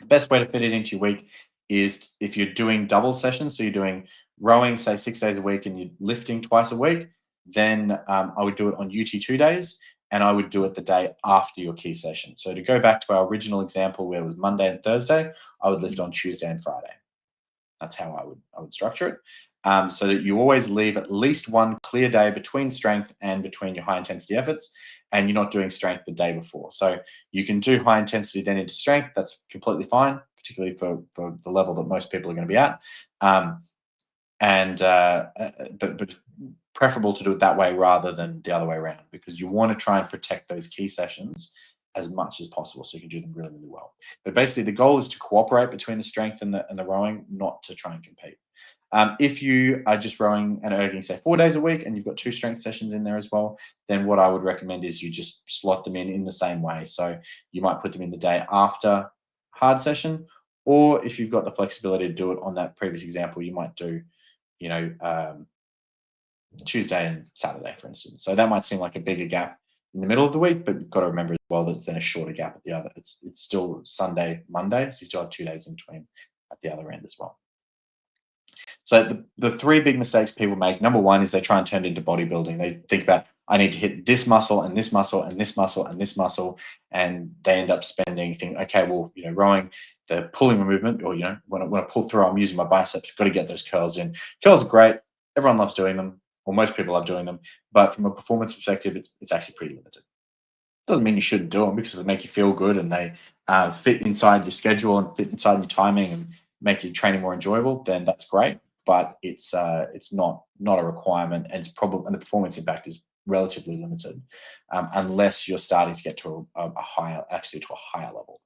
The best way to fit it into your week is if you're doing double sessions, so you're doing rowing, say 6 days a week, and you're lifting twice a week, then I would do it on UT2 days, and I would do it the day after your key session. So to go back to our original example where it was Monday and Thursday, I would lift on Tuesday and Friday. That's how I would structure it, so that you always leave at least one clear day between strength and between your high intensity efforts, and you're not doing strength the day before. So you can do high intensity then into strength. That's completely fine, particularly for the level that most people are going to be at. But preferable to do it that way rather than the other way around, because you want to try and protect those key sessions as much as possible, so you can do them really, really well. But basically, the goal is to cooperate between the strength and the rowing, not to try and compete. If you are just rowing and erging, say 4 days a week, and you've got 2 strength sessions in there as well, then what I would recommend is you just slot them in the same way. So you might put them in the day after hard session, or if you've got the flexibility to do it on that previous example, you might do, Tuesday and Saturday, for instance. So that might seem like a bigger gap in the middle of the week, but you've got to remember as well that it's then a shorter gap at the other. It's still Sunday, Monday, so you still have 2 days in between at the other end as well. So the 3 big mistakes people make, number 1 is they try and turn it into bodybuilding. They think about, I need to hit this muscle and this muscle and this muscle and this muscle, and they end up thinking, okay, well, rowing, the pulling movement, or when I pull through, I'm using my biceps. Got to get those curls in. Curls are great. Everyone loves doing them, or most people love doing them. But from a performance perspective, it's actually pretty limited. Doesn't mean you shouldn't do them, because if they make you feel good and they fit inside your schedule and fit inside your timing and make your training more enjoyable, then that's great. But it's not a requirement, and the performance impact is relatively limited unless you're starting to get to a higher level.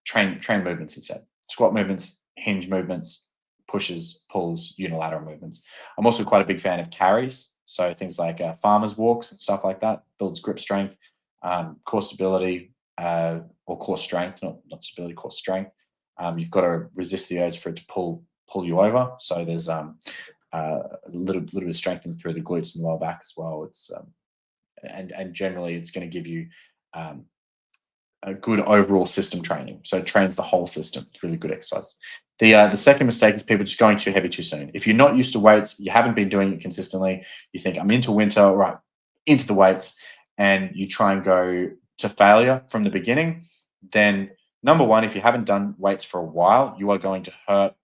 Train movements instead. Squat movements, hinge movements, pushes, pulls, unilateral movements. I'm also quite a big fan of carries. So things like farmers walks and stuff like that builds grip strength, core stability, or core strength, not stability, core strength. You've got to resist the urge for it to pull you over. So there's a little bit of strengthening through the glutes and the lower back as well. It's and generally it's going to give you a good overall system training. So it trains the whole system. It's really good exercise. The second mistake is people just going too heavy too soon. If you're not used to weights, you haven't been doing it consistently, you think I'm into winter, right, into the weights, and you try and go to failure from the beginning, then number one, if you haven't done weights for a while, you are going to hurt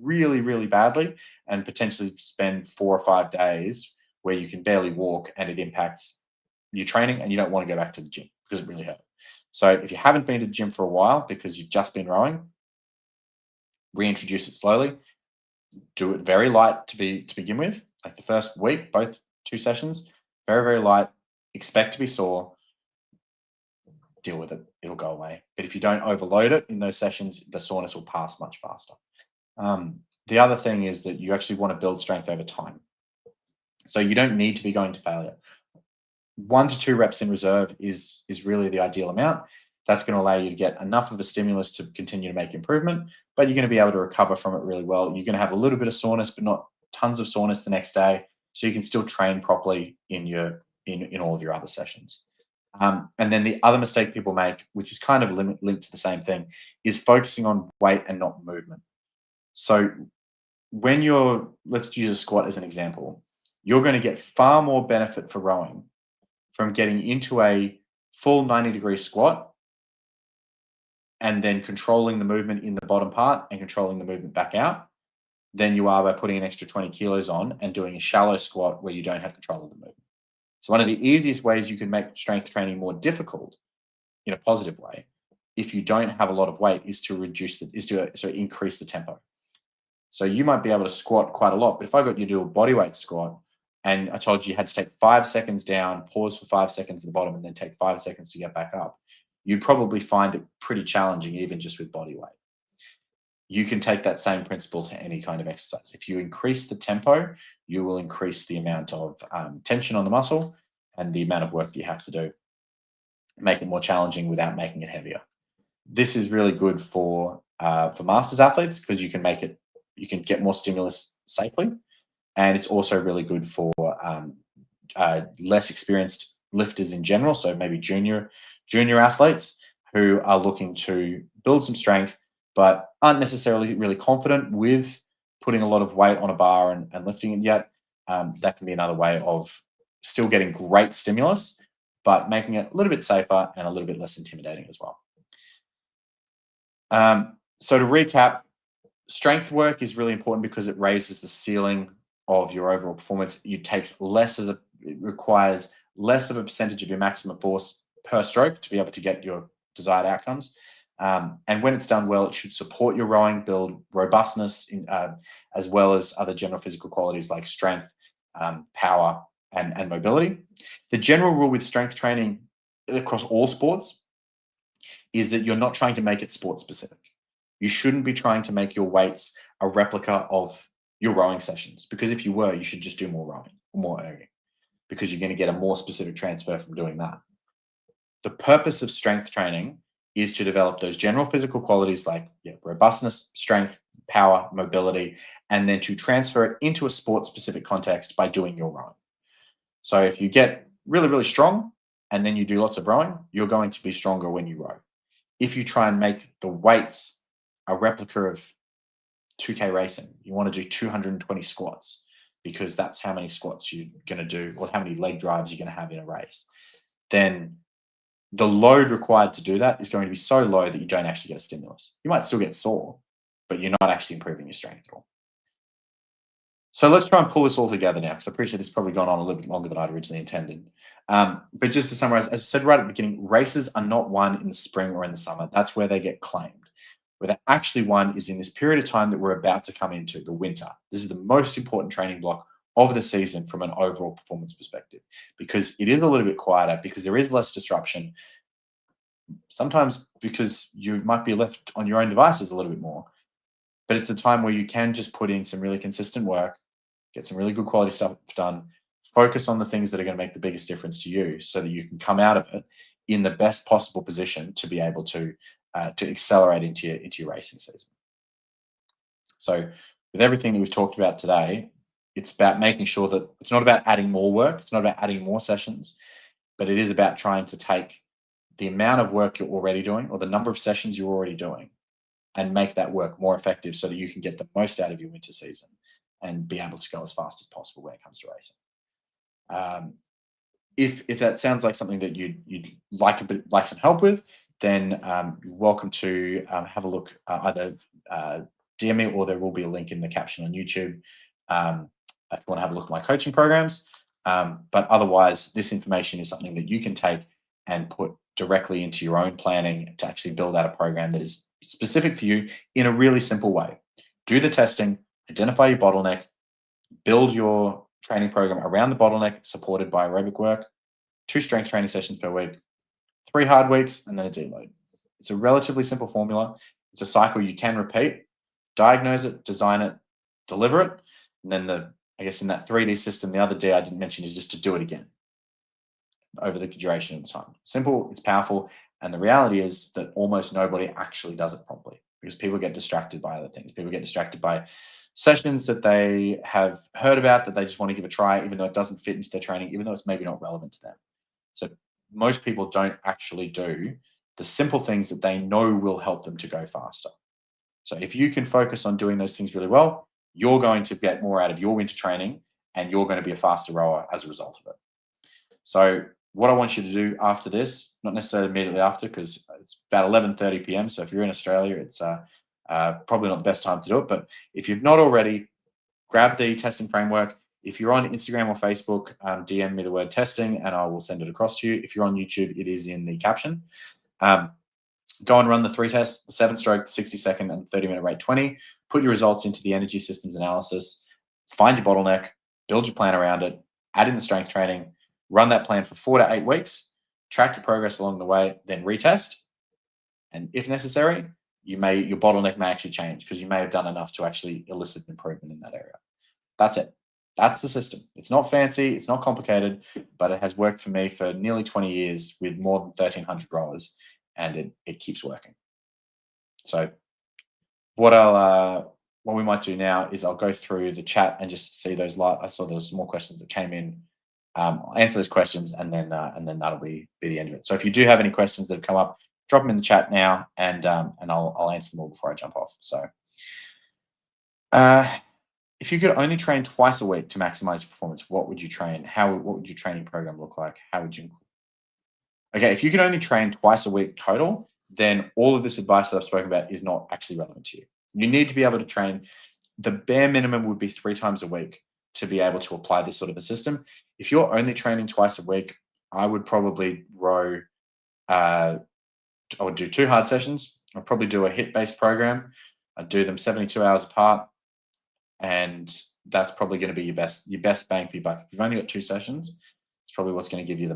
really, really badly and potentially spend 4 or 5 days where you can barely walk and it impacts your training and you don't want to go back to the gym because it really hurt. So if you haven't been to the gym for a while because you've just been rowing, reintroduce it slowly. Do it very light to begin with, like the first week, both 2 sessions, very, very light. Expect to be sore. Deal with it. It'll go away. But if you don't overload it in those sessions, the soreness will pass much faster. The other thing is that you actually want to build strength over time. So you don't need to be going to failure. 1 to 2 reps in reserve is really the ideal amount. That's going to allow you to get enough of a stimulus to continue to make improvement, but you're going to be able to recover from it really well. You're going to have a little bit of soreness, but not tons of soreness the next day, so you can still train properly in all of your other sessions. And then the other mistake people make, which is kind of linked to the same thing, is focusing on weight and not movement. So when let's use a squat as an example, you're going to get far more benefit for rowing from getting into a full 90-degree squat and then controlling the movement in the bottom part and controlling the movement back out than you are by putting an extra 20 kilos on and doing a shallow squat where you don't have control of the movement. So one of the easiest ways you can make strength training more difficult in a positive way, if you don't have a lot of weight, is to increase the tempo. So you might be able to squat quite a lot, but if I got you to do a bodyweight squat and I told you had to take 5 seconds down, pause for 5 seconds at the bottom, and then take 5 seconds to get back up, you'd probably find it pretty challenging, even just with body weight. You can take that same principle to any kind of exercise. If you increase the tempo, you will increase the amount of tension on the muscle and the amount of work that you have to do, make it more challenging without making it heavier. This is really good for masters athletes because you can get more stimulus safely, and it's also really good for less experienced lifters in general. So maybe junior athletes who are looking to build some strength but aren't necessarily really confident with putting a lot of weight on a bar and lifting it yet. That can be another way of still getting great stimulus, but making it a little bit safer and a little bit less intimidating as well. So to recap, strength work is really important because it raises the ceiling of your overall performance. It requires less of a percentage of your maximum force per stroke to be able to get your desired outcomes. And when it's done well, it should support your rowing, build robustness, as well as other general physical qualities like strength, power, and mobility. The general rule with strength training across all sports is that you're not trying to make it sport specific. You shouldn't be trying to make your weights a replica of your rowing sessions, because if you were, you should just do more rowing or more erging, because you're going to get a more specific transfer from doing that. The purpose of strength training is to develop those general physical qualities like robustness, strength, power, mobility, and then to transfer it into a sport-specific context by doing your rowing. So if you get really, really strong and then you do lots of rowing, you're going to be stronger when you row. If you try and make the weights a replica of 2K racing, you want to do 220 squats because that's how many squats you're going to do or how many leg drives you're going to have in a race, then the load required to do that is going to be so low that you don't actually get a stimulus. You might still get sore, but you're not actually improving your strength at all. So let's try and pull this all together now, because I appreciate this has probably gone on a little bit longer than I'd originally intended. But just to summarize, as I said right at the beginning, races are not won in the spring or in the summer. That's where they get claimed. Where they're actually won is in this period of time that we're about to come into, the winter. This is the most important training block of the season from an overall performance perspective, because it is a little bit quieter, because there is less disruption, sometimes because you might be left on your own devices a little bit more. But it's a time where you can just put in some really consistent work, get some really good quality stuff done, focus on the things that are going to make the biggest difference to you so that you can come out of it in the best possible position to be able to accelerate into your racing season. So with everything that we've talked about today, it's about making sure that it's not about adding more work, it's not about adding more sessions, but it is about trying to take the amount of work you're already doing or the number of sessions you're already doing and make that work more effective so that you can get the most out of your winter season and be able to go as fast as possible when it comes to racing. If that sounds like something that you'd like some help with, then you're welcome to have a look, either DM me, or there will be a link in the caption on YouTube if you want to have a look at my coaching programs. But otherwise, this information is something that you can take and put directly into your own planning to actually build out a program that is specific for you in a really simple way. Do the testing, identify your bottleneck, build your training program around the bottleneck, supported by aerobic work, 2 strength training sessions per week, 3 hard weeks, and then a deload. It's a relatively simple formula. It's a cycle you can repeat. Diagnose it, design it, deliver it, and then I guess in that 3D system, the other D I didn't mention is just to do it again over the duration of the time. Simple, it's powerful, and the reality is that almost nobody actually does it properly because people get distracted by other things. People get distracted by sessions that they have heard about that they just want to give a try, even though it doesn't fit into their training, even though it's maybe not relevant to them. So most people don't actually do the simple things that they know will help them to go faster. So if you can focus on doing those things really well, you're going to get more out of your winter training and you're going to be a faster rower as a result of it. So what I want you to do after this, not necessarily immediately after, because it's about 11:30 p.m. So if you're in Australia, it's probably not the best time to do it. But if you've not already, grab the testing framework. If you're on Instagram or Facebook, DM me the word testing and I will send it across to you. If you're on YouTube, it is in the caption. Go and run the 3 tests, the 7-stroke, 60-second, and 30-minute rate 20. Put your results into the energy systems analysis. Find your bottleneck, build your plan around it, add in the strength training, run that plan for 4 to 8 weeks, track your progress along the way, then retest. And if necessary, your bottleneck may actually change because you may have done enough to actually elicit an improvement in that area. That's it. That's the system. It's not fancy, it's not complicated, but it has worked for me for nearly 20 years with more than 1,300 rowers, and it keeps working. So what we might do now is I'll go through the chat and just see those. I saw there was some more questions that came in. I'll answer those questions, and then that'll be the end of it. So if you do have any questions that have come up, drop them in the chat now, and I'll answer them all before I jump off. So, if you could only train twice a week to maximize your performance, what would you train? What would your training program look like? How would you? Okay, if you could only train twice a week total, then all of this advice that I've spoken about is not actually relevant to you. You need to be able to train. The bare minimum would be 3 times a week to be able to apply this sort of a system. If you're only training twice a week, I would probably row. I would do 2 hard sessions. I'd probably do a HIIT-based program. I'd do them 72 hours apart, and that's probably going to be your best bang for your buck. If you've only got 2 sessions, it's probably what's going to give you the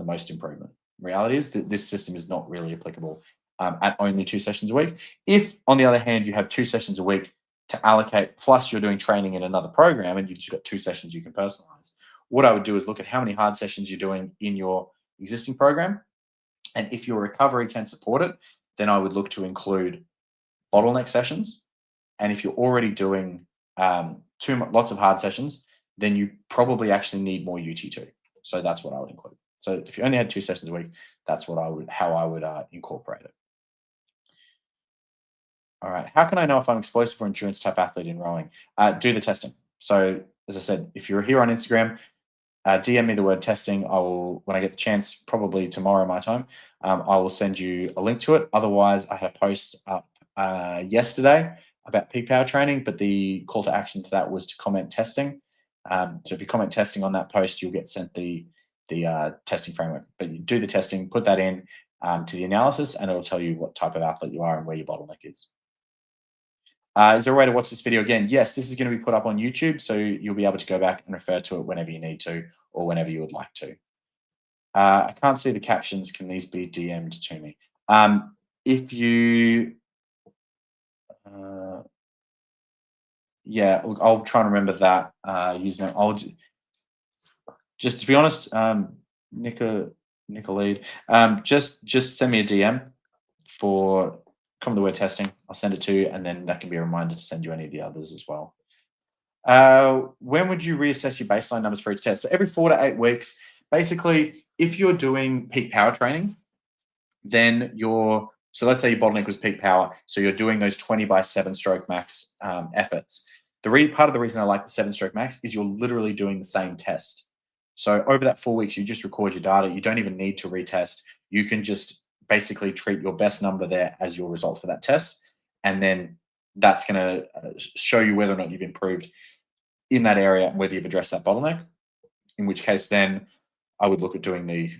most improvement. Reality is that this system is not really applicable at only 2 sessions a week. If, on the other hand, you have 2 sessions a week to allocate, plus you're doing training in another program, and you've just got 2 sessions you can personalize, what I would do is look at how many hard sessions you're doing in your existing program, and if your recovery can support it, then I would look to include bottleneck sessions. And if you're already doing lots of hard sessions, then you probably actually need more UT2. So that's what I would include. So if you only had 2 sessions a week, that's how I would incorporate it. All right. How can I know if I'm explosive or endurance type athlete in rowing? Do the testing. So as I said, if you're here on Instagram, DM me the word testing. I will, when I get the chance, probably tomorrow my time, I will send you a link to it. Otherwise, I had a post up yesterday about peak power training, but the call to action to that was to comment testing. So if you comment testing on that post, you'll get sent the testing framework. But you do the testing, put that in to the analysis, and it'll tell you what type of athlete you are and where your bottleneck is. Is there a way to watch this video again? Yes, this is going to be put up on YouTube, so you'll be able to go back and refer to it whenever you need to or whenever you would like to. I can't see the captions. Can these be DM'd to me? If you, yeah, I'll try and remember that username. I'll just to be honest, Nicolede, just send me a DM for come the word testing. I'll send it to you, and then that can be a reminder to send you any of the others as well. When would you reassess your baseline numbers for each test? So every 4 to 8 weeks. Basically, if you're doing peak power training, then so let's say your bottleneck was peak power. So you're doing those 20 by 7 stroke max efforts. Part of the reason I like the 7 stroke max is you're literally doing the same test. So over that 4 weeks, you just record your data. You don't even need to retest. You can just basically treat your best number there as your result for that test. And then that's going to show you whether or not you've improved in that area and whether you've addressed that bottleneck. In which case, then I would look at doing the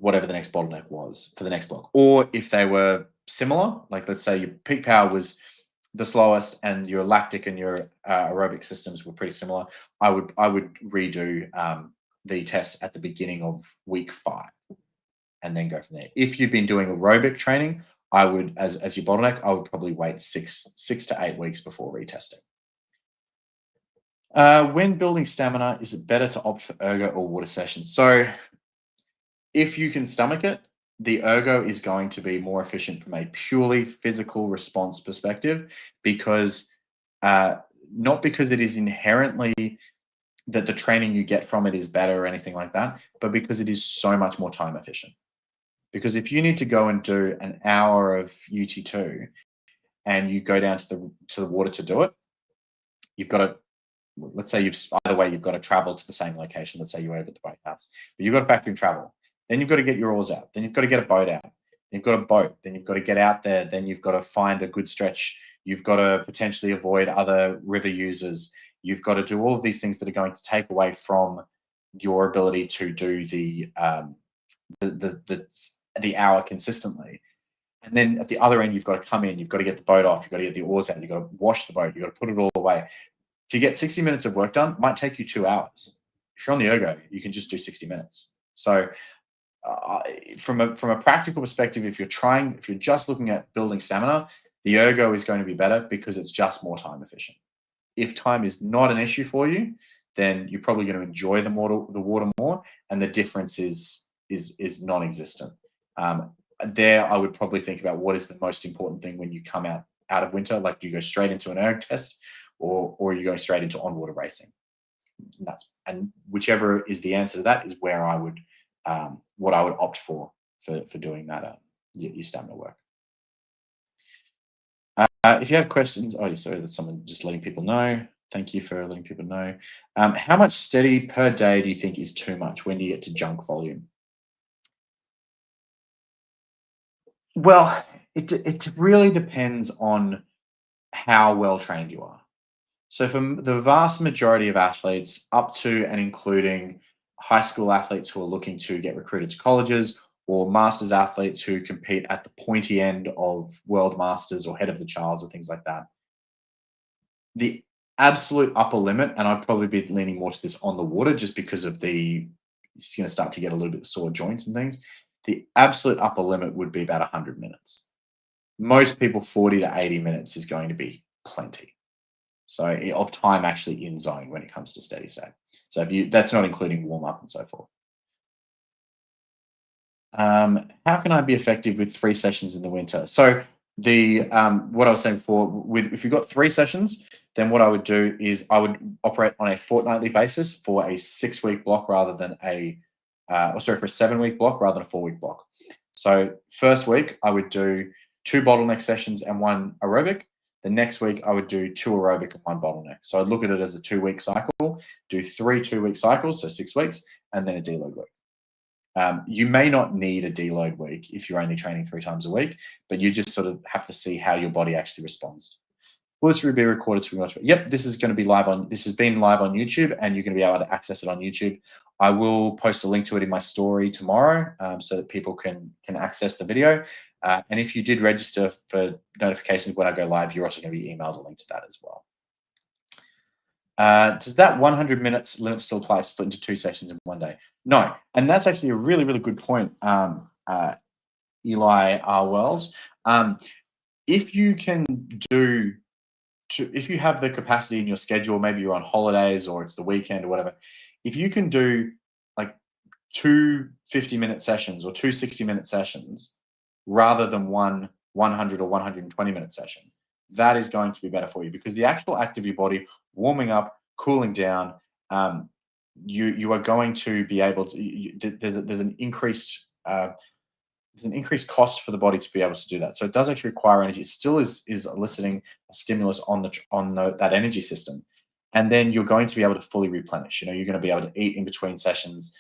whatever the next bottleneck was for the next block. Or if they were similar, like let's say your peak power was the slowest and your lactic and your aerobic systems were pretty similar, I would redo the tests at the beginning of week 5 and then go from there. If you've been doing aerobic training, I would, as your bottleneck, I would probably wait 6 to 8 weeks before retesting. When building stamina, is it better to opt for ergo or water sessions? So if you can stomach it, the ergo is going to be more efficient from a purely physical response perspective, because not because it is inherently that the training you get from it is better or anything like that, but because it is so much more time efficient. Because if you need to go and do an hour of UT2 and you go down to the water to do it, you've got to, let's say either way, you've got to travel to the same location. Let's say you're over at the boathouse, but you've got to factor in travel. Then you've got to get your oars out. Then you've got to get a boat out. You've got a boat. Then you've got to get out there. Then you've got to find a good stretch. You've got to potentially avoid other river users. You've got to do all of these things that are going to take away from your ability to do the hour consistently. And then at the other end, you've got to come in. You've got to get the boat off. You've got to get the oars out. You've got to wash the boat. You've got to put it all away. To get 60 minutes of work done might take you 2 hours. If you're on the ergo, you can just do 60 minutes. So from a practical perspective, if you're just looking at building stamina, the ergo is going to be better because it's just more time efficient. If time is not an issue for you, then you're probably going to enjoy the water more, and the difference is non-existent. There, I would probably think about what is the most important thing when you come out of winter. Like, do you go straight into an erg test, or you go straight into on-water racing? And whichever is the answer to that is where I would what I would opt for doing that your stamina work. If you have questions, sorry, that's someone just letting people know. Thank you for letting people know. How much steady per day do you think is too much? When do you get to junk volume? Well, it really depends on how well trained you are. So for the vast majority of athletes, up to and including high school athletes who are looking to get recruited to colleges, or masters athletes who compete at the pointy end of world masters or head of the Charles or things like that, the absolute upper limit, and I'd probably be leaning more to this on the water just because of it's going to start to get a little bit sore joints and things. The absolute upper limit would be about 100 minutes. Most people, 40 to 80 minutes is going to be plenty. So of time actually in zone when it comes to steady state. So that's not including warm up and so forth. How can I be effective with 3 sessions in the winter? So what I was saying before, if you've got 3 sessions, then what I would do is I would operate on a fortnightly basis for a 6-week block rather than for a 7-week block rather than a 4-week block. So first week I would do 2 bottleneck sessions and 1 aerobic. The next week I would do 2 aerobic and 1 bottleneck. So I'd look at it as a 2-week cycle, do 3 2-week cycles, so 6 weeks, and then a deload week. You may not need a deload week if you're only training 3 times a week, but you just sort of have to see how your body actually responds. Will this be recorded to be watched? Yep, this is going to be live this has been live on YouTube, and you're going to be able to access it on YouTube. I will post a link to it in my story tomorrow, so that people can access the video. And if you did register for notifications when I go live, you're also going to be emailed a link to that as well. Does that 100 minutes limit still apply split into 2 sessions in 1 day? No, and that's actually a really, really good point, Eli R. Wells. If you can if you have the capacity in your schedule, maybe you're on holidays or it's the weekend or whatever, if you can do like 2 50-minute sessions or 2 60-minute sessions rather than 1 100 or 120-minute session, that is going to be better for you, because the actual act of your body warming up, cooling down, you are going to be able to. There's an increased cost for the body to be able to do that. So it does actually require energy. It still is eliciting a stimulus on that energy system, and then you're going to be able to fully replenish. You're going to be able to eat in between sessions,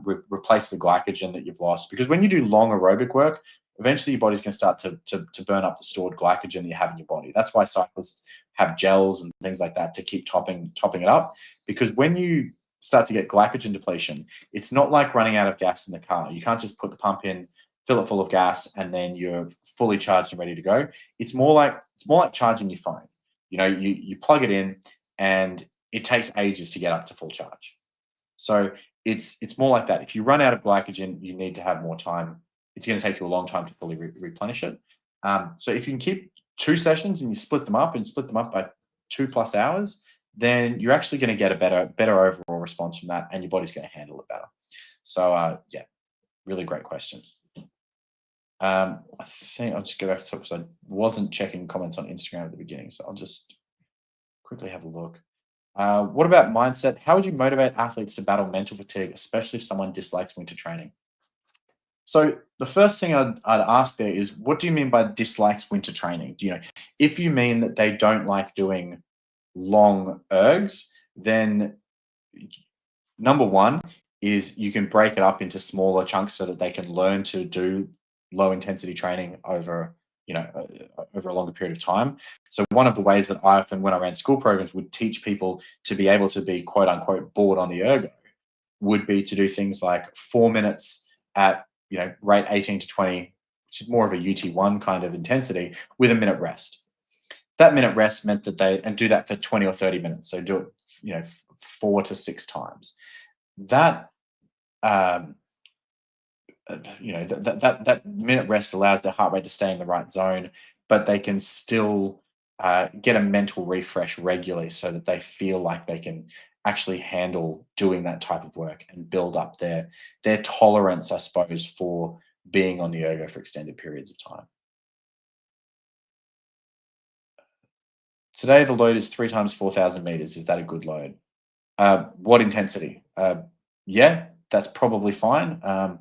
replace the glycogen that you've lost. Because when you do long aerobic work, eventually your body's going to start to burn up the stored glycogen that you have in your body. That's why cyclists have gels and things like that to keep topping it up. Because when you start to get glycogen depletion, it's not like running out of gas in the car. You can't just put the pump in, fill it full of gas, and then you're fully charged and ready to go. It's more like charging your phone. You plug it in, and it takes ages to get up to full charge. So it's more like that. If you run out of glycogen, you need to have more time. It's going to take you a long time to fully replenish it. So if you can keep 2 sessions and you split them up by 2+ hours, then you're actually going to get a better overall response from that, and your body's going to handle it better. So yeah, really great question. I think I'll just go back to the top because I wasn't checking comments on Instagram at the beginning, so I'll just quickly have a look. What about mindset? How would you motivate athletes to battle mental fatigue, especially if someone dislikes winter training? So the first thing I'd ask there is, what do you mean by dislikes winter training? If you mean that they don't like doing long ergs, then number one is you can break it up into smaller chunks so that they can learn to do low intensity training over a longer period of time. So one of the ways that I often, when I ran school programs, would teach people to be able to be quote unquote bored on the ergo would be to do things like 4 minutes at rate 18 to 20, which is more of a UT1 kind of intensity, with a minute rest. That minute rest meant that and do that for 20 or 30 minutes. So do it 4 to 6 times. That that minute rest allows their heart rate to stay in the right zone, but they can still get a mental refresh regularly so that they feel like they can actually handle doing that type of work and build up their tolerance, I suppose, for being on the ergo for extended periods of time. Today, the load is 3 times 4,000 meters. Is that a good load? What intensity? Yeah, that's probably fine. I'm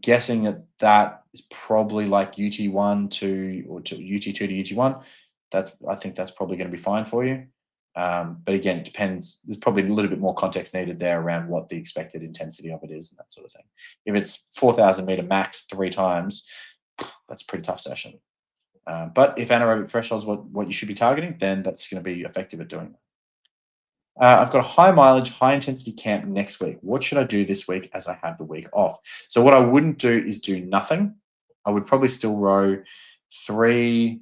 guessing that is probably like UT1 to UT2 to UT1. I think that's probably going to be fine for you. But again, it depends. There's probably a little bit more context needed there around what the expected intensity of it is and that sort of thing. If it's 4,000 meter max 3 times, that's a pretty tough session. But if anaerobic threshold is what you should be targeting, then that's going to be effective at doing that. I've got a high mileage, high intensity camp next week. What should I do this week as I have the week off? So what I wouldn't do is do nothing. I would probably still row three,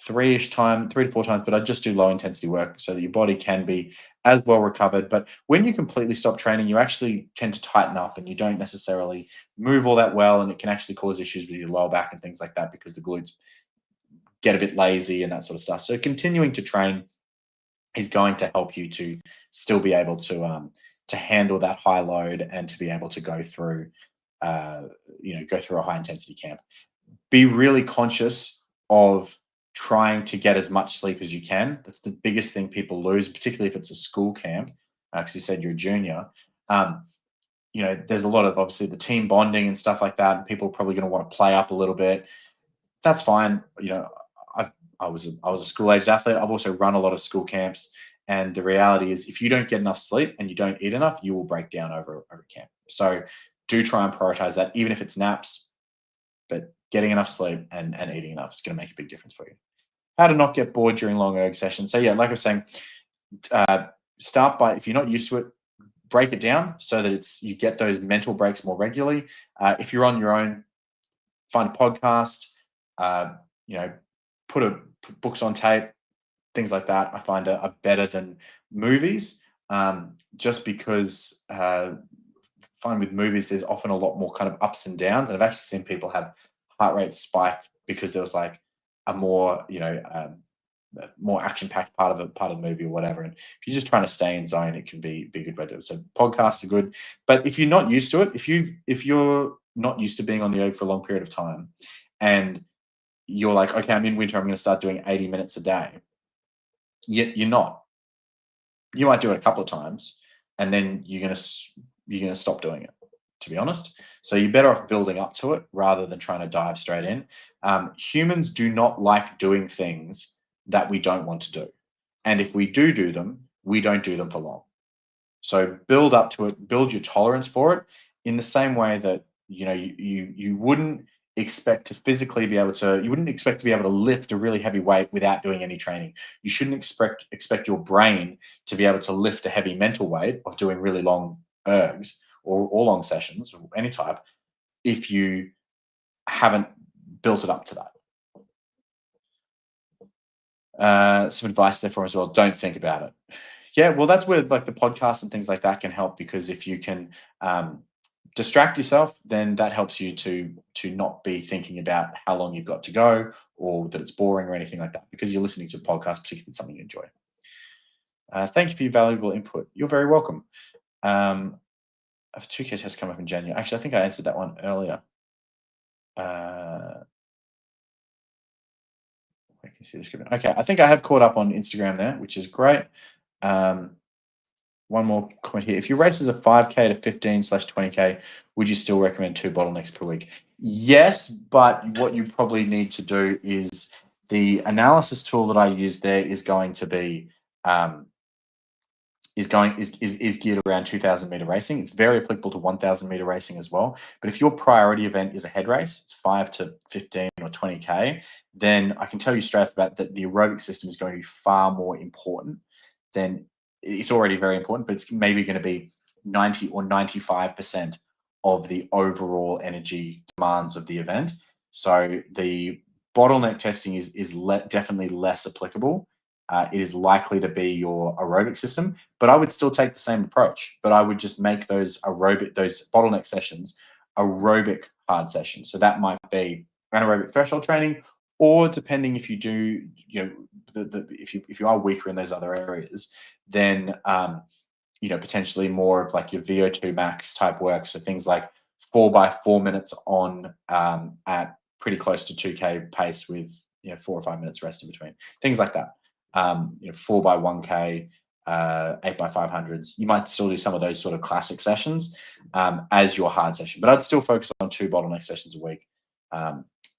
3 to 4 times, but I'd just do low intensity work so that your body can be as well recovered. But when you completely stop training, you actually tend to tighten up and you don't necessarily move all that well, and it can actually cause issues with your lower back and things like that because the glutes get a bit lazy and that sort of stuff. So continuing to train is going to help you to still be able to handle that high load and to be able to go through a high intensity camp. Be really conscious of trying to get as much sleep as you can. That's the biggest thing people lose, particularly if it's a school camp, because you said you're a junior. There's a lot of obviously the team bonding and stuff like that, and people are probably going to want to play up a little bit. That's fine. I was a school aged athlete. I've also run a lot of school camps, and the reality is, if you don't get enough sleep and you don't eat enough, you will break down over camp. So do try and prioritize that, even if it's naps. But getting enough sleep and eating enough is going to make a big difference for you. How to not get bored during long erg sessions. So yeah, like I was saying, start by, if you're not used to it, break it down so that you get those mental breaks more regularly. If you're on your own, find a podcast. Put books on tape, things like that. I find are better than movies, just because find with movies there's often a lot more kind of ups and downs, and I've actually seen people have heart rate spike because there was like a more action packed part of the movie or whatever. And if you're just trying to stay in zone, it can be a good way to do it. So podcasts are good, but if you're not used to it, if you're not used to being on the erg for a long period of time, and you're like, okay, I'm in winter, I'm going to start doing 80 minutes a day. Yet you're not. You might do it a couple of times, and then you're gonna stop doing it, to be honest. So you're better off building up to it rather than trying to dive straight in. Humans do not like doing things that we don't want to do, and if we do them, we don't do them for long. So build up to it, build your tolerance for it in the same way that you wouldn't expect to physically be able to you wouldn't expect to be able to lift a really heavy weight without doing any training. You shouldn't expect your brain to be able to lift a heavy mental weight of doing really long ergs or long sessions of any type if you haven't built it up to that. Some advice there for us as well. Don't think about it. Yeah, well, that's where like the podcast and things like that can help because if you can distract yourself, then that helps you to not be thinking about how long you've got to go or that it's boring or anything like that because you're listening to a podcast, particularly something you enjoy. Thank you for your valuable input. You're very welcome. A 2K test come up in January. Actually, I think I answered that one earlier. I can see the script. Okay, I think I have caught up on Instagram there, which is great. One more comment here. If your race is a 5K to 15/20K, would you still recommend 2 bottlenecks per week? Yes, but what you probably need to do is the analysis tool that I use there is going to be is geared around 2,000 meter racing. It's very applicable to 1,000 meter racing as well. But if your priority event is a head race, it's 5 to 15 or 20K, then I can tell you straight off the bat that the aerobic system is going to be far more important than it's already very important, but it's maybe going to be 90 or 95% of the overall energy demands of the event. So the bottleneck testing is definitely less applicable. It is likely to be your aerobic system, but I would still take the same approach. But I would just make those bottleneck sessions aerobic hard sessions. So that might be anaerobic threshold training, or depending if you do, if you are weaker in those other areas, then potentially more of like your VO2 max type work. So things like 4 by 4 minutes on at pretty close to 2K pace with 4 or 5 minutes rest in between, things like that. 4 by 1K, 8 by 500s. You might still do some of those sort of classic sessions as your hard session, but I'd still focus on 2 bottleneck sessions a week.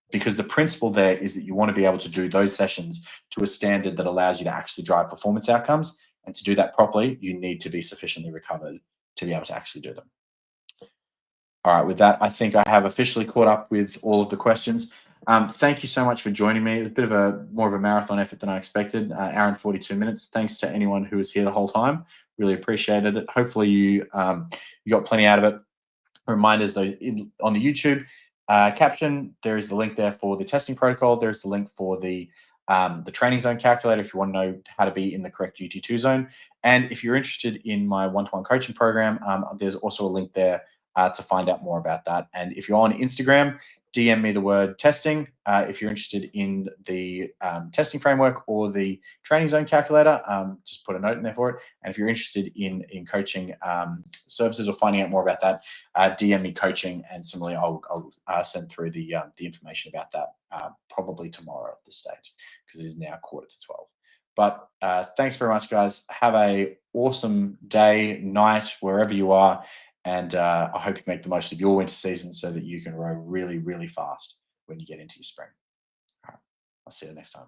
Because the principle there is that you want to be able to do those sessions to a standard that allows you to actually drive performance outcomes. And to do that properly, you need to be sufficiently recovered to be able to actually do them. All right, with that, I think I have officially caught up with all of the questions. Thank you so much for joining me. A bit of more of a marathon effort than I expected. Hour and 42 minutes. Thanks to anyone who was here the whole time. Really appreciated it. Hopefully you got plenty out of it. Reminders though on the YouTube caption, there is the link there for the testing protocol. There's the link for the training zone calculator if you want to know how to be in the correct UT2 zone. And if you're interested in my one-to-one coaching program, there's also a link there to find out more about that. And if you're on Instagram, DM me the word testing. If you're interested in the testing framework or the training zone calculator, just put a note in there for it. And if you're interested in coaching services or finding out more about that, DM me coaching. And similarly, I'll send through the information about that probably tomorrow at this stage because it is now 11:45. But thanks very much, guys. Have a awesome day, night, wherever you are. And I hope you make the most of your winter season so that you can row really, really fast when you get into your spring. All right. I'll see you next time.